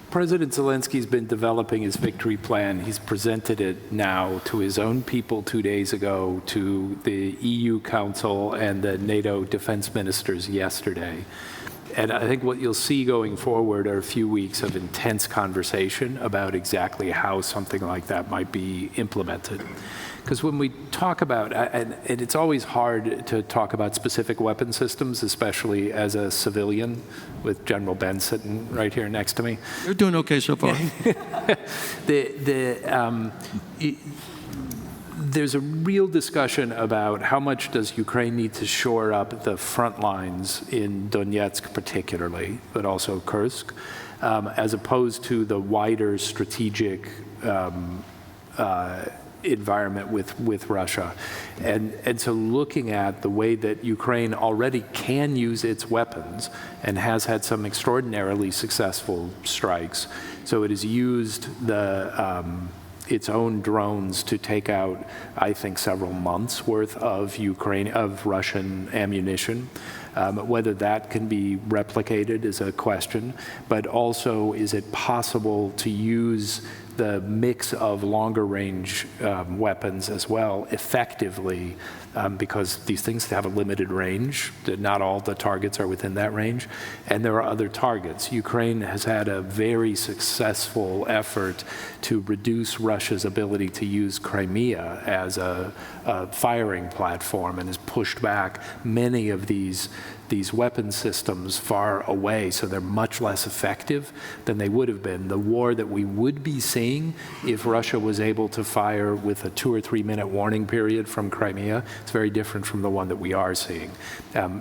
President Zelensky's been developing his victory plan. He's presented it now to his own people 2 days ago, to the EU Council and the NATO defense ministers yesterday. And I think what you'll see going forward are a few weeks of intense conversation about exactly how something like that might be implemented. Because when we talk about, and it's always hard to talk about specific weapon systems, especially as a civilian, with General Ben sitting right here next to me. You're doing okay so far. There's a real discussion about how much does Ukraine need to shore up the front lines in Donetsk particularly, but also Kursk, as opposed to the wider strategic environment with Russia. And so looking at the way that Ukraine already can use its weapons and has had some extraordinarily successful strikes. So it has used its own drones to take out, I think, several months worth of Russian ammunition. Whether that can be replicated is a question, but also is it possible to use the mix of longer range weapons as well effectively, because these things have a limited range. Not all the targets are within that range, and there are other targets. Ukraine has had a very successful effort to reduce Russia's ability to use Crimea as a firing platform, and has pushed back many of these weapon systems far away, so they're much less effective than they would have been. The war that we would be seeing if Russia was able to fire with a 2 or 3 minute warning period from Crimea, it's very different from the one that we are seeing.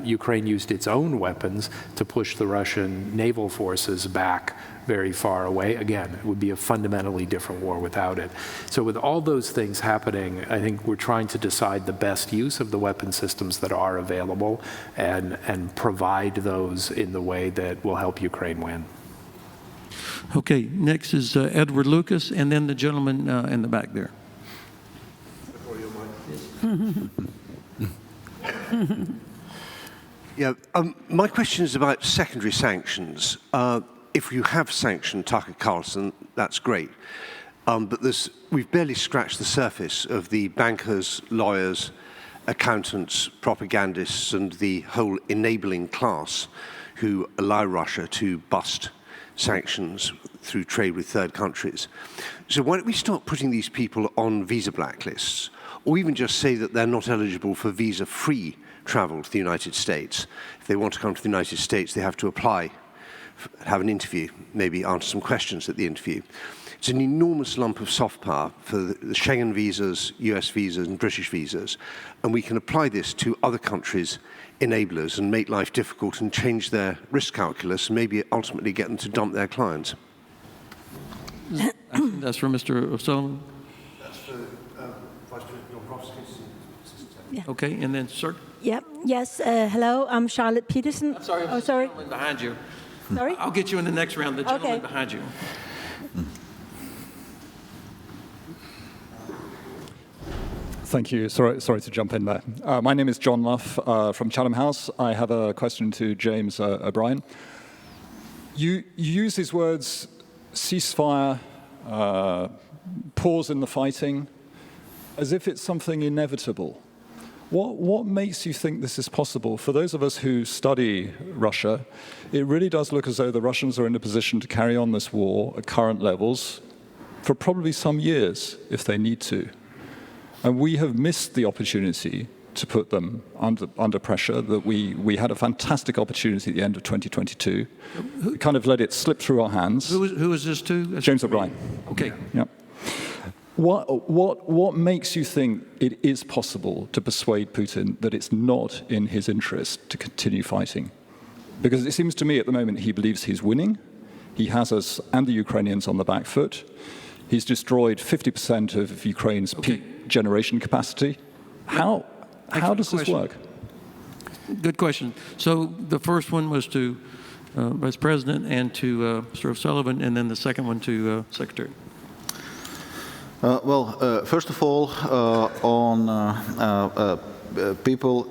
Ukraine used its own weapons to push the Russian naval forces back very far away. Again, it would be a fundamentally different war without it. So with all those things happening, I think we're trying to decide the best use of the weapon systems that are available and provide those in the way that will help Ukraine win. Okay, next is Edward Lucas, and then the gentleman in the back there. Yeah, my question is about secondary sanctions. If you have sanctioned Tucker Carlson, that's great. But we've barely scratched the surface of the bankers, lawyers, accountants, propagandists, and the whole enabling class who allow Russia to bust sanctions through trade with third countries. So why don't we start putting these people on visa blacklists, or even just say that they're not eligible for visa-free travel to the United States. If they want to come to the United States, they have to apply, have an interview, maybe answer some questions at the interview. It's an enormous lump of soft power for the Schengen visas, US visas, and British visas, and we can apply this to other countries' enablers and make life difficult and change their risk calculus and maybe ultimately get them to dump their clients. That's for Mr. O'Sullivan. That's for Vice President Dombrovskis. Yeah. Okay, and then, sir. Yeah. Yes. Hello. I'm Charlotte Peterson. I'm sorry. Oh, sorry. The gentleman behind you. Sorry. I'll get you in the next round. The gentleman behind you. Thank you. Sorry to jump in there. My name is John Luff from Chatham House. I have a question to James O'Brien. You use these words, ceasefire, pause in the fighting, as if it's something inevitable. What makes you think this is possible? For those of us who study Russia, it really does look as though the Russians are in a position to carry on this war at current levels for probably some years, if they need to. And we have missed the opportunity to put them under pressure, that we had a fantastic opportunity at the end of 2022. We kind of let it slip through our hands. Who is this to? James O'Brien. Okay. Yeah. What makes you think it is possible to persuade Putin that it's not in his interest to continue fighting? Because it seems to me at the moment he believes he's winning. He has us and the Ukrainians on the back foot. He's destroyed 50% of Ukraine's peak generation capacity. How does this work? Good question. So the first one was to Vice President and to Mr. O'Sullivan, and then the second one to Secretary. First of all, on people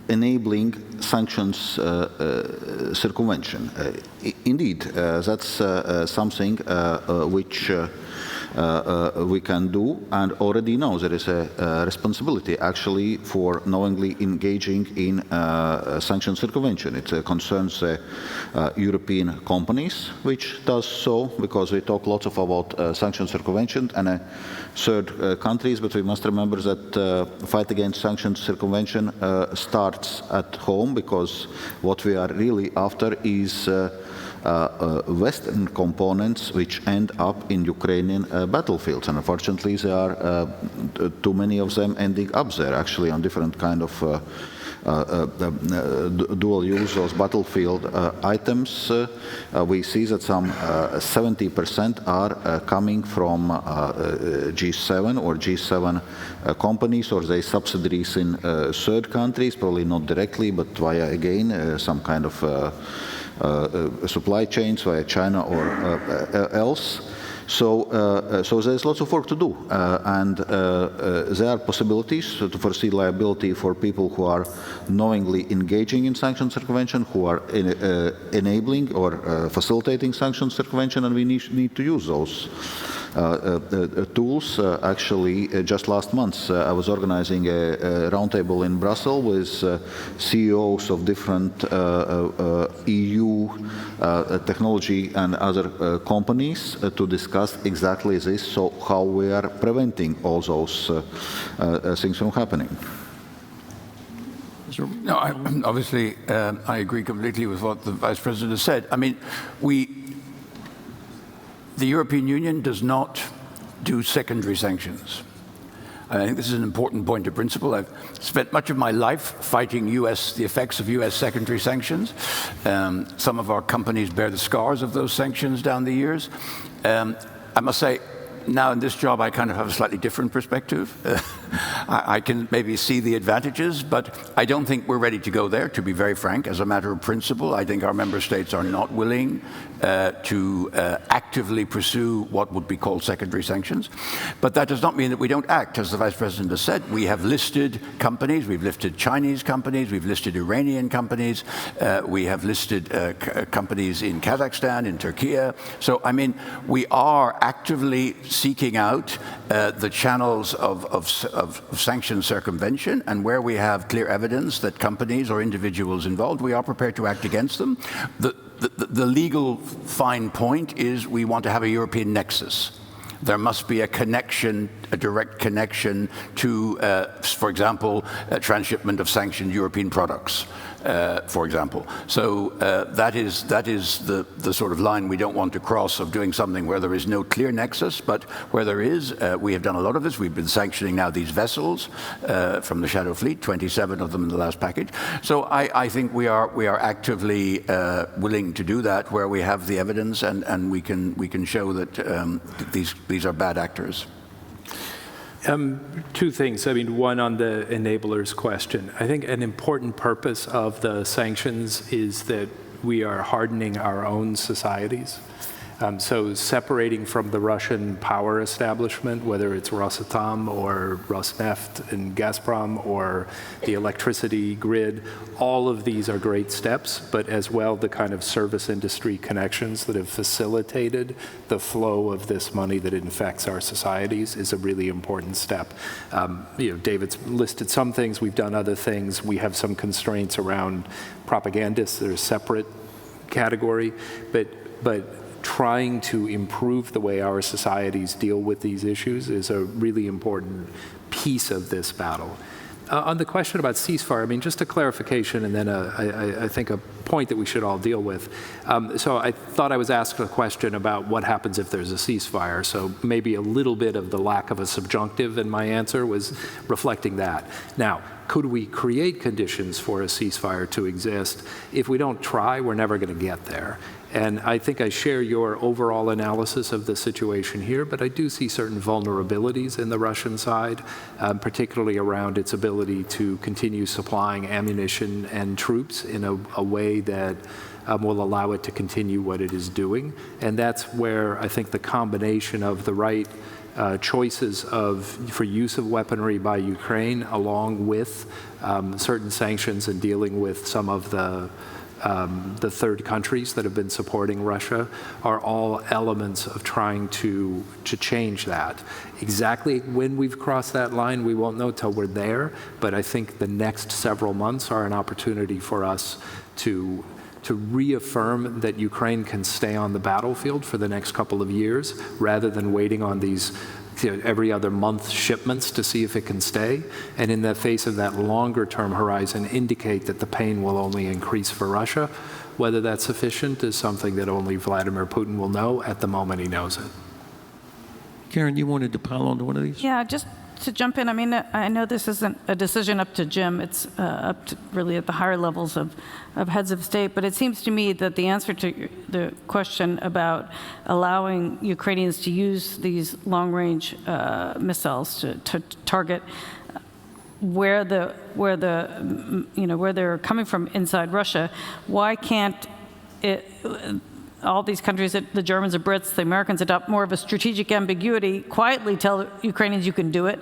enabling sanctions circumvention. Indeed, that's something which we can do, and already now there is a responsibility actually for knowingly engaging in sanction circumvention. It concerns European companies, which does so because we talk lots about sanction circumvention and third countries, but we must remember that fight against sanction circumvention starts at home, because what we are really after is Western components which end up in Ukrainian battlefields, and unfortunately there are too many of them ending up there, actually on different kind of dual use of battlefield items. We see that some 70% are coming from G7 or G7 companies or their subsidiaries in third countries, probably not directly, but via, again, some kind of supply chains via China or else. So there's lots of work to do, and there are possibilities to foresee liability for people who are knowingly engaging in sanction circumvention, who are enabling or facilitating sanction circumvention, and we need to use those tools. Actually, just last month, I was organizing a roundtable in Brussels with CEOs of different EU technology and other companies to discuss exactly this, so how we are preventing all those things from happening. No, obviously, I agree completely with what the Vice President has said. I mean, the European Union does not do secondary sanctions. I think this is an important point of principle. I've spent much of my life fighting the effects of US secondary sanctions. Some of our companies bear the scars of those sanctions down the years. I must say, now in this job, I kind of have a slightly different perspective. I can maybe see the advantages, but I don't think we're ready to go there, to be very frank. As a matter of principle, I think our member states are not willing to actively pursue what would be called secondary sanctions. But that does not mean that we don't act. As the Vice President has said, we have listed companies. We've listed Chinese companies. We've listed Iranian companies. We have listed companies in Kazakhstan, in Turkey. So, I mean, we are actively seeking out the channels of sanction circumvention, and where we have clear evidence that companies or individuals involved, we are prepared to act against them. The legal fine point is we want to have a European nexus. There must be a connection, a direct connection to, for example, transshipment of sanctioned European products, for example. So that is the sort of line we don't want to cross, of doing something where there is no clear nexus, but where there is. We have done a lot of this. We've been sanctioning now these vessels from the Shadow Fleet, 27 of them in the last package. So I think we are actively willing to do that where we have the evidence, and we can show that these are bad actors. Two things. I mean, one on the enablers question. I think an important purpose of the sanctions is that we are hardening our own societies. So separating from the Russian power establishment, whether it's Rosatom or Rosneft and Gazprom or the electricity grid, all of these are great steps, but as well the kind of service industry connections that have facilitated the flow of this money that infects our societies is a really important step. David's listed some things, we've done other things. We have some constraints around propagandists that are a separate category, but trying to improve the way our societies deal with these issues is a really important piece of this battle. On the question about ceasefire, I mean, just a clarification and then I think a point that we should all deal with. So I thought I was asked a question about what happens if there's a ceasefire. So maybe a little bit of the lack of a subjunctive in my answer was reflecting that. Now, could we create conditions for a ceasefire to exist? If we don't try, we're never going to get there. And I think I share your overall analysis of the situation here, but I do see certain vulnerabilities in the Russian side, particularly around its ability to continue supplying ammunition and troops in a way that will allow it to continue what it is doing. And that's where I think the combination of the right choices for use of weaponry by Ukraine, along with certain sanctions and dealing with some of the third countries that have been supporting Russia, are all elements of trying to change that. Exactly when we've crossed that line, we won't know till we're there, but I think the next several months are an opportunity for us to reaffirm that Ukraine can stay on the battlefield for the next couple of years, rather than waiting on these every other month shipments to see if it can stay, and in the face of that longer term horizon, indicate that the pain will only increase for Russia. Whether that's sufficient is something that only Vladimir Putin will know. At the moment, he knows it. Karen, you wanted to pile onto one of these? Yeah, just to jump in, I mean, I know this isn't a decision up to Jim, it's up to really at the higher levels of heads of state, but it seems to me that the answer to the question about allowing Ukrainians to use these long-range missiles to target where they're coming from inside Russia, why can't all these countries, the Germans, the Brits, the Americans, adopt more of a strategic ambiguity, quietly tell Ukrainians you can do it.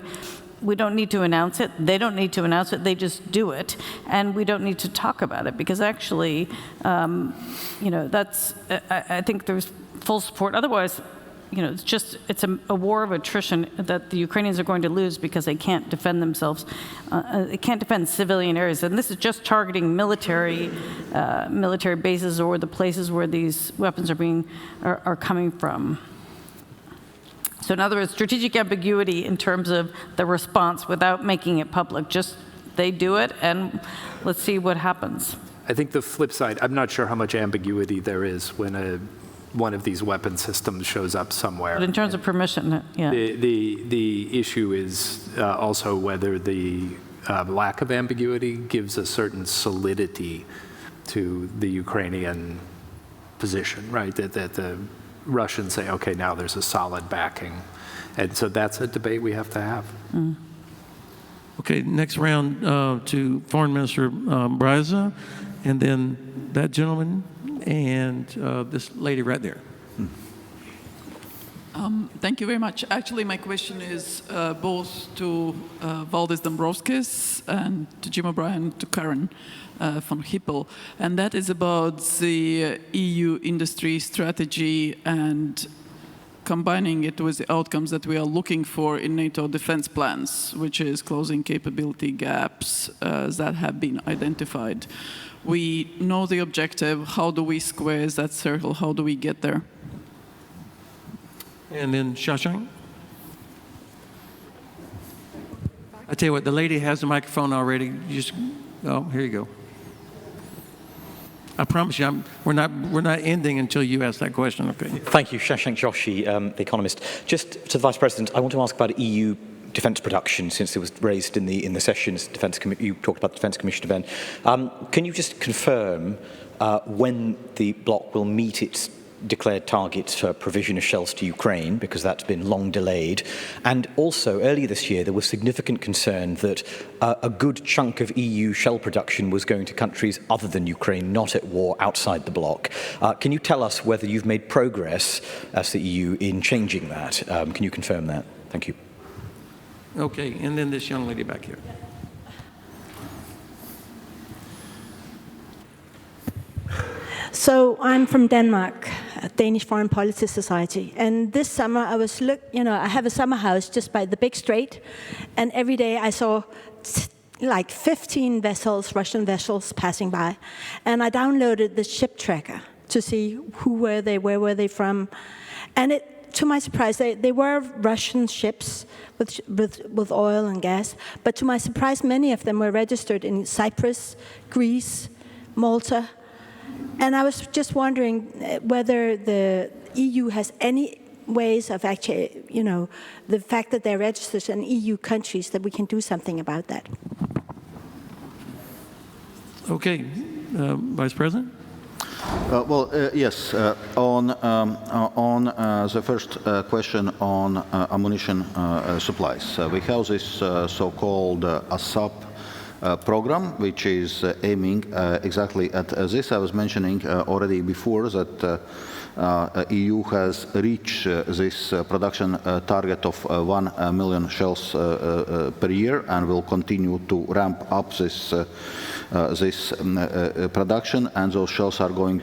We don't need to announce it. They don't need to announce it. They just do it. And we don't need to talk about it, because actually, I think there's full support. Otherwise, it's a war of attrition that the Ukrainians are going to lose because they can't defend themselves. They can't defend civilian areas. And this is just targeting military bases or the places where these weapons are coming from. So in other words, strategic ambiguity in terms of the response without making it public. Just they do it, and let's see what happens. I think the flip side, I'm not sure how much ambiguity there is when one of these weapon systems shows up somewhere. But in terms of permission, yeah. The issue is also whether the lack of ambiguity gives a certain solidity to the Ukrainian position, right? That the Russians say, okay, now there's a solid backing. And so that's a debate we have to have. Mm. Okay, next round to Foreign Minister Braza, and then that gentleman, and this lady right there. Thank you very much. Actually, my question is both to Valdis Dombrovskis and to Jim O'Brien, to Karen von Hippel, and that is about the EU industry strategy and combining it with the outcomes that we are looking for in NATO defense plans, which is closing capability gaps that have been identified. We know the objective. How do we square that circle? How do we get there? And then Shashank. I tell you what, the lady has the microphone already. You just, oh, here you go. I promise you, we're not ending until you ask that question. Okay. Thank you, Shashank Joshi, The Economist. Just to the Vice President, I want to ask about EU defence production, since it was raised in the sessions. You talked about the Defence Commissioner, Ben. Can you just confirm when the bloc will meet its declared targets for provision of shells to Ukraine, because that's been long delayed? And also, earlier this year, there was significant concern that a good chunk of EU shell production was going to countries other than Ukraine, not at war, outside the bloc. Can you tell us whether you've made progress as the EU in changing that? Can you confirm that? Thank you. Okay, and then this young lady back here. So I'm from Denmark, Danish Foreign Policy Society, and this summer I was I have a summer house just by the big strait, and every day I saw like 15 vessels, Russian vessels, passing by, and I downloaded the ship tracker to see who were they, where were they from, and to my surprise, they were Russian ships with oil and gas, but to my surprise, many of them were registered in Cyprus, Greece, Malta, and I was just wondering whether the EU has any ways of actually, the fact that they're registered in EU countries, that we can do something about that. Okay, Vice President? Yes. On the first question on ammunition supplies, we have this so-called ASAP program, which is aiming exactly at this. I was mentioning already before that EU has reached this production target of 1 million shells per year, and will continue to ramp up this production, and those shells are going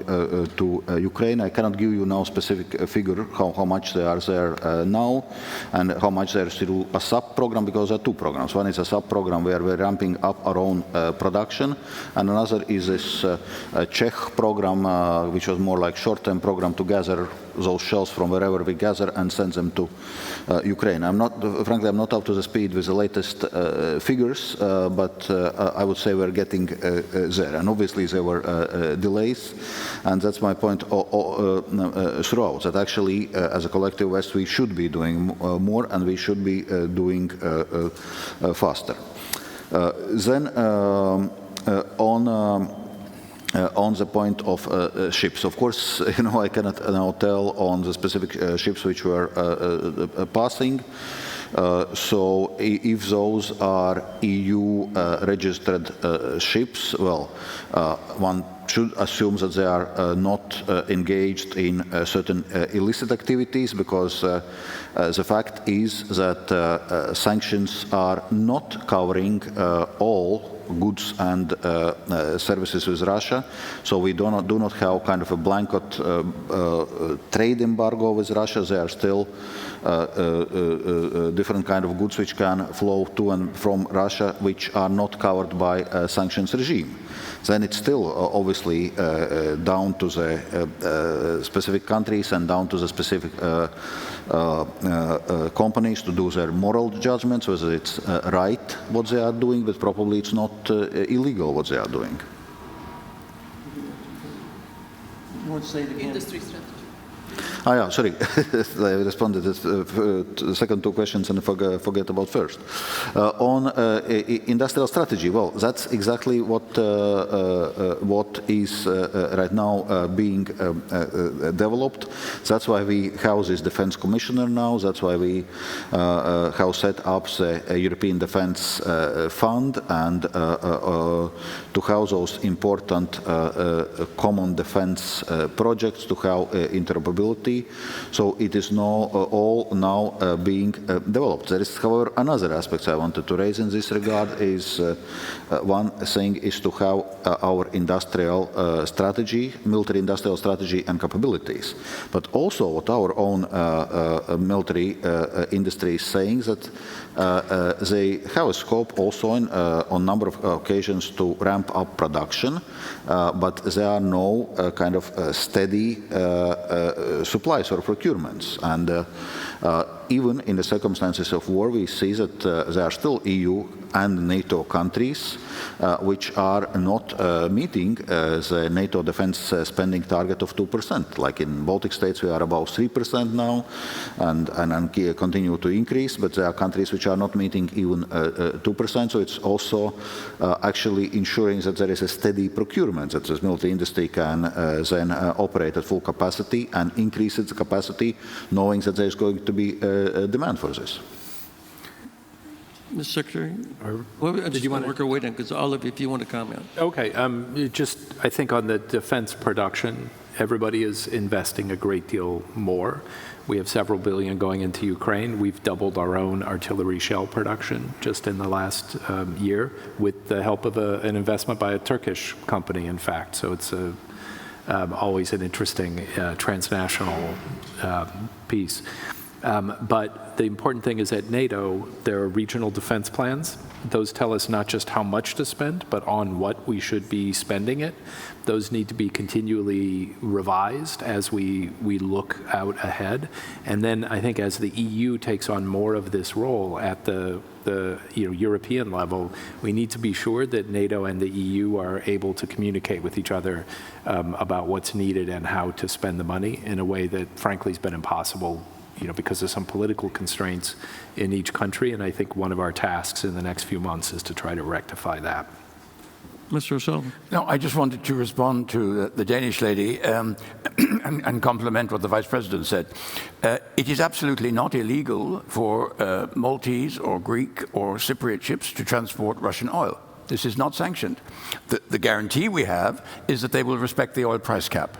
to Ukraine. I cannot give you now specific figure how much they are there now and how much they are through a sub program, because there are two programs. One is a sub program where we're ramping up our own production, and another is this Czech program, which was more like short-term program to gather those shells from wherever we gather and send them to Ukraine. Frankly, I'm not up to the speed with the latest figures, but I would say we're getting there. And obviously there were delays, and that's my point throughout, that actually as a collective West we should be doing more, and we should be doing faster. Then on the point of ships, of course, I cannot now tell on the specific ships which were passing. So if those are EU registered ships, well, one should assume that they are not engaged in certain illicit activities, because the fact is that sanctions are not covering all goods and services with Russia. So we do not have kind of a blanket trade embargo with Russia. There are still different kind of goods which can flow to and from Russia, which are not covered by a sanctions regime. Then it's still obviously down to the specific countries and down to the specific companies to do their moral judgments, whether it's right what they are doing, but probably it's not illegal what they are doing. You want to say it again? Industry strategy. Yeah, sorry. I responded to the second two questions and forget about first. On industrial strategy, well, that's exactly what is right now being developed. That's why we have this defense commissioner now. That's why we have set up the European Defense Fund, and to have those important common defense projects, to have interoperability. So it is all now being developed. There is, however, another aspect I wanted to raise in this regard is one thing is to have our industrial strategy, military industrial strategy and capabilities. But also what our own military industry is saying, that they have a scope also on a number of occasions to ramp up production, but there are no kind of steady supplies or procurements. And even in the circumstances of war, we see that there are still EU and NATO countries which are not meeting the NATO defense spending target of 2%. Like in Baltic states, we are about 3% now, and continue to increase, but there are countries which are not meeting even 2%. So it's also actually ensuring that there is a steady procurement, that the military industry can then operate at full capacity and increase its capacity, knowing that there is going to be a demand for this. Mr. Secretary, did you want to work our way down? Because all of you, if you want to comment. Okay, just I think on the defense production, everybody is investing a great deal more. We have several billion going into Ukraine. We've doubled our own artillery shell production just in the last year, with the help of an investment by a Turkish company, in fact. So it's always an interesting transnational piece. But the important thing is at NATO, there are regional defense plans. Those tell us not just how much to spend, but on what we should be spending it. Those need to be continually revised as we look out ahead. And then I think as the EU takes on more of this role at the European level, we need to be sure that NATO and the EU are able to communicate with each other about what's needed and how to spend the money in a way that frankly has been impossible because of some political constraints in each country. And I think one of our tasks in the next few months is to try to rectify that. Mr. O'Sullivan. No, I just wanted to respond to the Danish lady and compliment what the Vice President said. It is absolutely not illegal for Maltese or Greek or Cypriot ships to transport Russian oil. This is not sanctioned. The guarantee we have is that they will respect the oil price cap,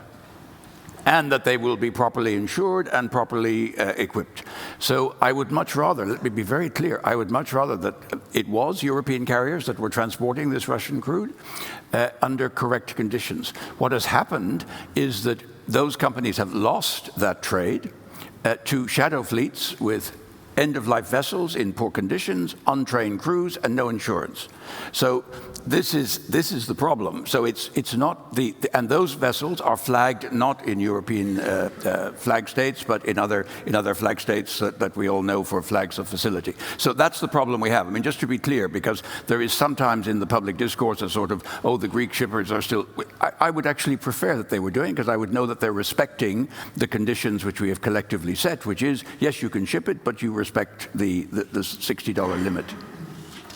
and that they will be properly insured and properly equipped. So I would much rather, let me be very clear, I would much rather that it was European carriers that were transporting this Russian crude under correct conditions. What has happened is that those companies have lost that trade to shadow fleets with end-of-life vessels in poor conditions, untrained crews, and no insurance. So this is the problem. So it's not and those vessels are flagged not in European flag states, but in other flag states that we all know for flags of facility. So that's the problem we have. I mean, just to be clear, because there is sometimes in the public discourse a sort of, oh, the Greek shippers are still. I would actually prefer that they were doing, because I would know that they're respecting the conditions which we have collectively set, which is, yes, you can ship it, but you respect the $60 limit.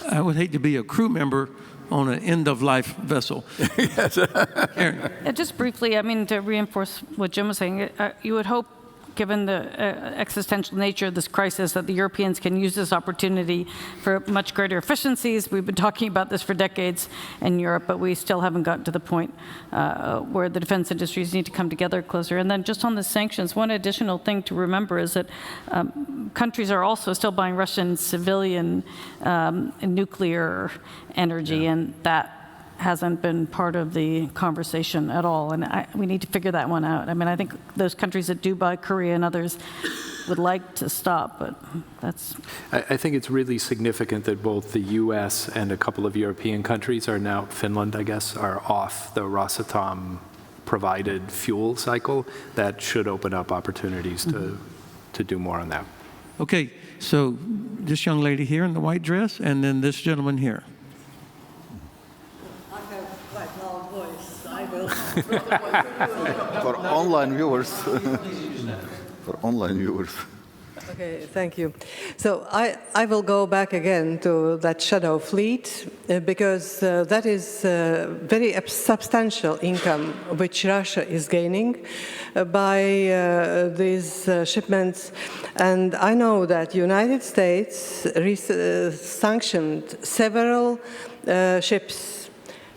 I would hate to be a crew member on an end-of-life vessel. Yes. Just briefly, I mean, to reinforce what Jim was saying, you would hope, given the existential nature of this crisis, that the Europeans can use this opportunity for much greater efficiencies. We've been talking about this for decades in Europe, but we still haven't gotten to the point where the defense industries need to come together closer. And then just on the sanctions, one additional thing to remember is that countries are also still buying Russian civilian nuclear energy, and that hasn't been part of the conversation at all, and we need to figure that one out. I mean, I think those countries that do buy, Korea and others, would like to stop, but that's... I think it's really significant that both the U.S. and a couple of European countries are now, Finland, I guess, are off the Rosatom-provided fuel cycle. That should open up opportunities to do more on that. Okay, so this young lady here in the white dress, and then this gentleman here. For online viewers. For online viewers. Okay, thank you. So I will go back again to that shadow fleet because that is very substantial income which Russia is gaining by these shipments. And I know that United States sanctioned several ships.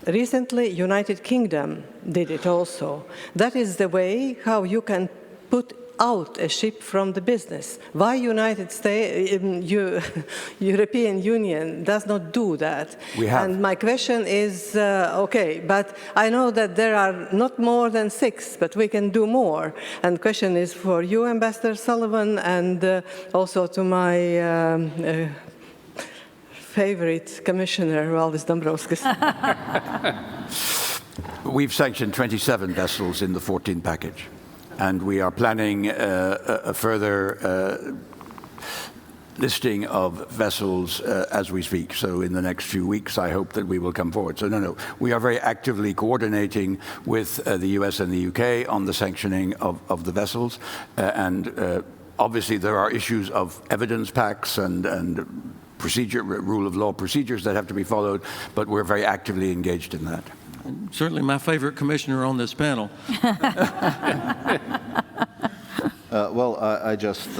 Recently, United Kingdom did it also. That is the way how you can put out a ship from the business. Why United States, European Union does not do that? We have. And my question is, okay, but I know that there are not more than 6, but we can do more. And the question is for you, Ambassador Sullivan, and also to my favorite commissioner, Valdis Dombrovskis. We've sanctioned 27 vessels in the 14 package, and we are planning a further listing of vessels as we speak. So in the next few weeks, I hope that we will come forward. So no, we are very actively coordinating with the US and the UK on the sanctioning of the vessels. And obviously there are issues of evidence packs and rule of law procedures that have to be followed, but we're very actively engaged in that. Certainly my favorite commissioner on this panel. Well, I just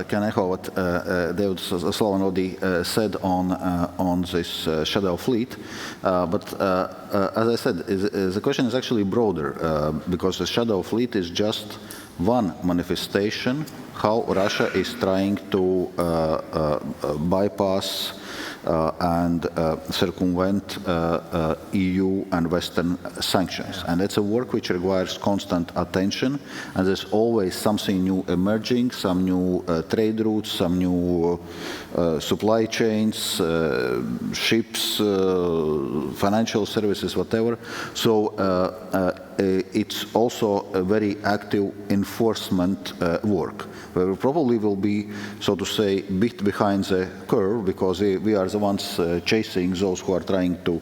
can echo what David Slovan already said on this shadow fleet. But as I said, the question is actually broader because the shadow fleet is just one manifestation how Russia is trying to bypass and circumvent EU and Western sanctions. And it's a work which requires constant attention, and there's always something new emerging, some new trade routes, some new supply chains, ships, financial services, whatever. So it's also a very active enforcement work, where we probably will be, so to say, a bit behind the curve, because we are the ones chasing those who are trying to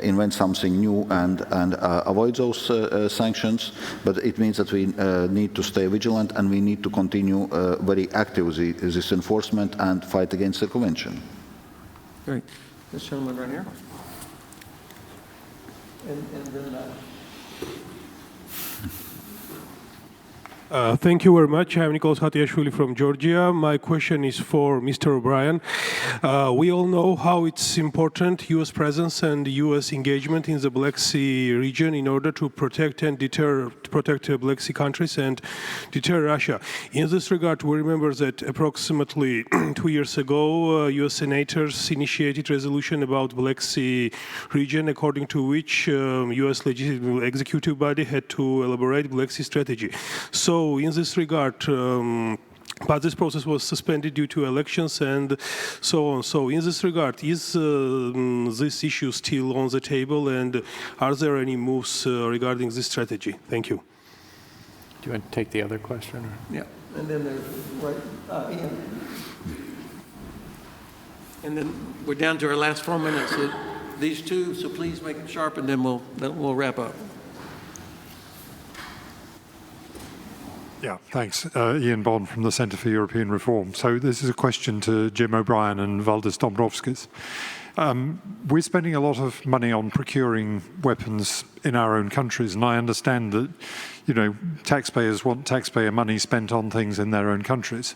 invent something new and avoid those sanctions. But it means that we need to stay vigilant, and we need to continue very active this enforcement and fight against circumvention. Great. This gentleman right here. And then Thank you very much. I'm Nicholas Hatiashvili from Georgia. My question is for Mr. O'Brien. We all know how it's important U.S. presence and U.S. engagement in the Black Sea region in order to protect and protect Black Sea countries and deter Russia. In this regard, we remember that approximately 2 years ago, U.S. senators initiated resolution about Black Sea region, according to which U.S. legislative executive body had to elaborate Black Sea strategy. So in this regard, but this process was suspended due to elections and so on. So in this regard, is this issue still on the table, and are there any moves regarding this strategy? Thank you. Do you want to take the other question? Or? Yeah, and then there's Ian. And then we're down to our last 4 minutes. So these two, so please make it sharp, and then we'll wrap up. Yeah, thanks. Ian Bond from the Centre for European Reform. So this is a question to Jim O'Brien and Valdis Dombrovskis. We're spending a lot of money on procuring weapons in our own countries, and I understand that, you know, taxpayers want taxpayer money spent on things in their own countries.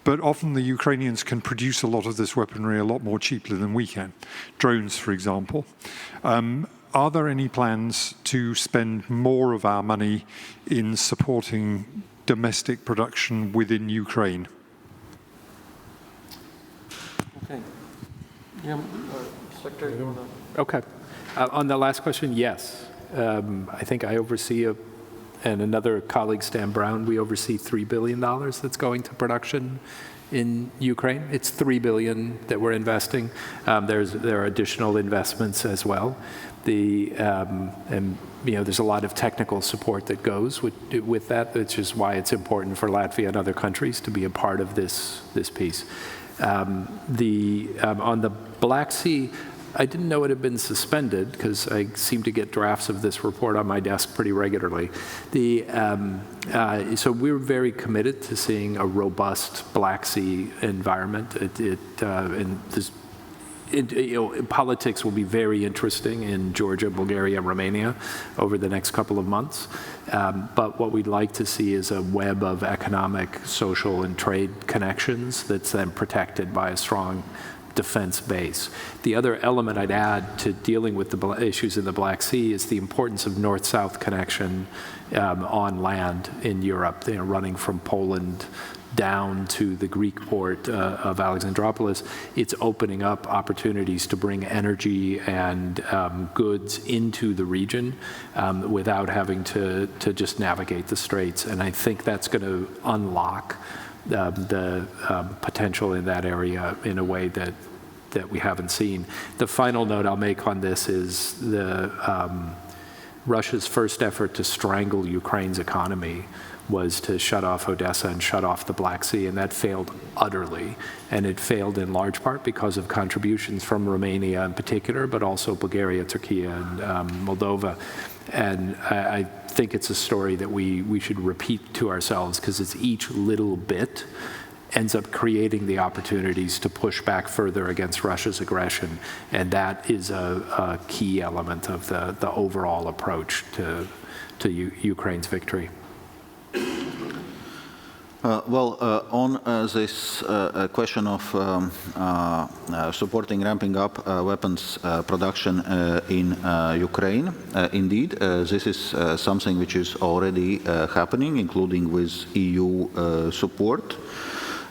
But often the Ukrainians can produce a lot of this weaponry a lot more cheaply than we can. Drones, for example. Are there any plans to spend more of our money in supporting domestic production within Ukraine? Okay. Yeah, Secretary, you want to? Okay. On the last question, yes. I think I oversee and another colleague, Stan Brown, we oversee $3 billion that's going to production in Ukraine. It's $3 billion that we're investing. There are additional investments as well. And you know, there's a lot of technical support that goes with that, which is why it's important for Latvia and other countries to be a part of this piece. On the Black Sea, I didn't know it had been suspended, because I seem to get drafts of this report on my desk pretty regularly. So we're very committed to seeing a robust Black Sea environment. Politics will be very interesting in Georgia, Bulgaria, Romania over the next couple of months. But what we'd like to see is a web of economic, social, and trade connections that's then protected by a strong defense base. The other element I'd add to dealing with the issues in the Black Sea is the importance of north-south connection on land in Europe, running from Poland down to the Greek port of Alexandroupolis. It's opening up opportunities to bring energy and goods into the region without having to just navigate the straits. And I think that's going to unlock the potential in that area in a way that we haven't seen. The final note I'll make on this is Russia's first effort to strangle Ukraine's economy was to shut off Odessa and shut off the Black Sea, and that failed utterly. And it failed in large part because of contributions from Romania in particular, but also Bulgaria, Turkey, and Moldova. And I think it's a story that we should repeat to ourselves, because it's each little bit ends up creating the opportunities to push back further against Russia's aggression. And that is a key element of the overall approach to Ukraine's victory. On this question of supporting ramping up weapons production in Ukraine, indeed, this is something which is already happening, including with EU support.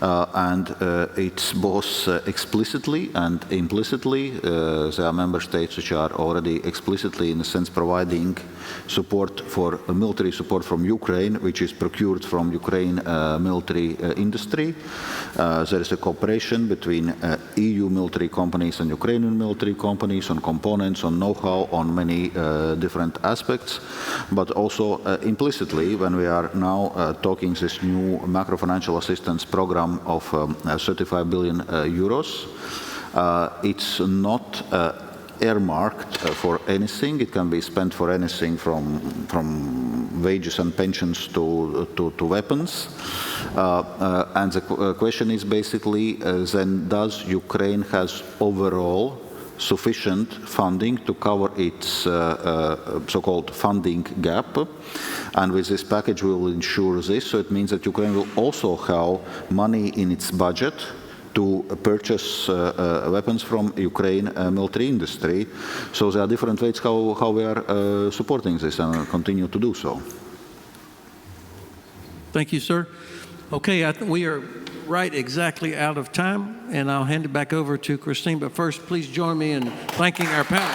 and it's both explicitly and implicitly. There are member states which are already explicitly, in a sense, providing support for military support from Ukraine, which is procured from Ukraine military industry. There is a cooperation between EU military companies and Ukrainian military companies on components, on know-how, on many different aspects, but also implicitly when we are now talking this new macro-financial assistance program of 35 billion euros. It's not earmarked for anything. It can be spent for anything from wages and pensions to weapons. And the question is basically then does Ukraine has overall sufficient funding to cover its so-called funding gap, and with this package we will ensure this. So it means that Ukraine will also have money in its budget to purchase weapons from Ukraine military industry. So there are different ways how we are supporting this and continue to do so. Thank you, sir. Okay, we are right exactly out of time, and I'll hand it back over to Christine. But first, please join me in thanking our panel.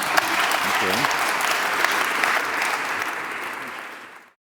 Okay.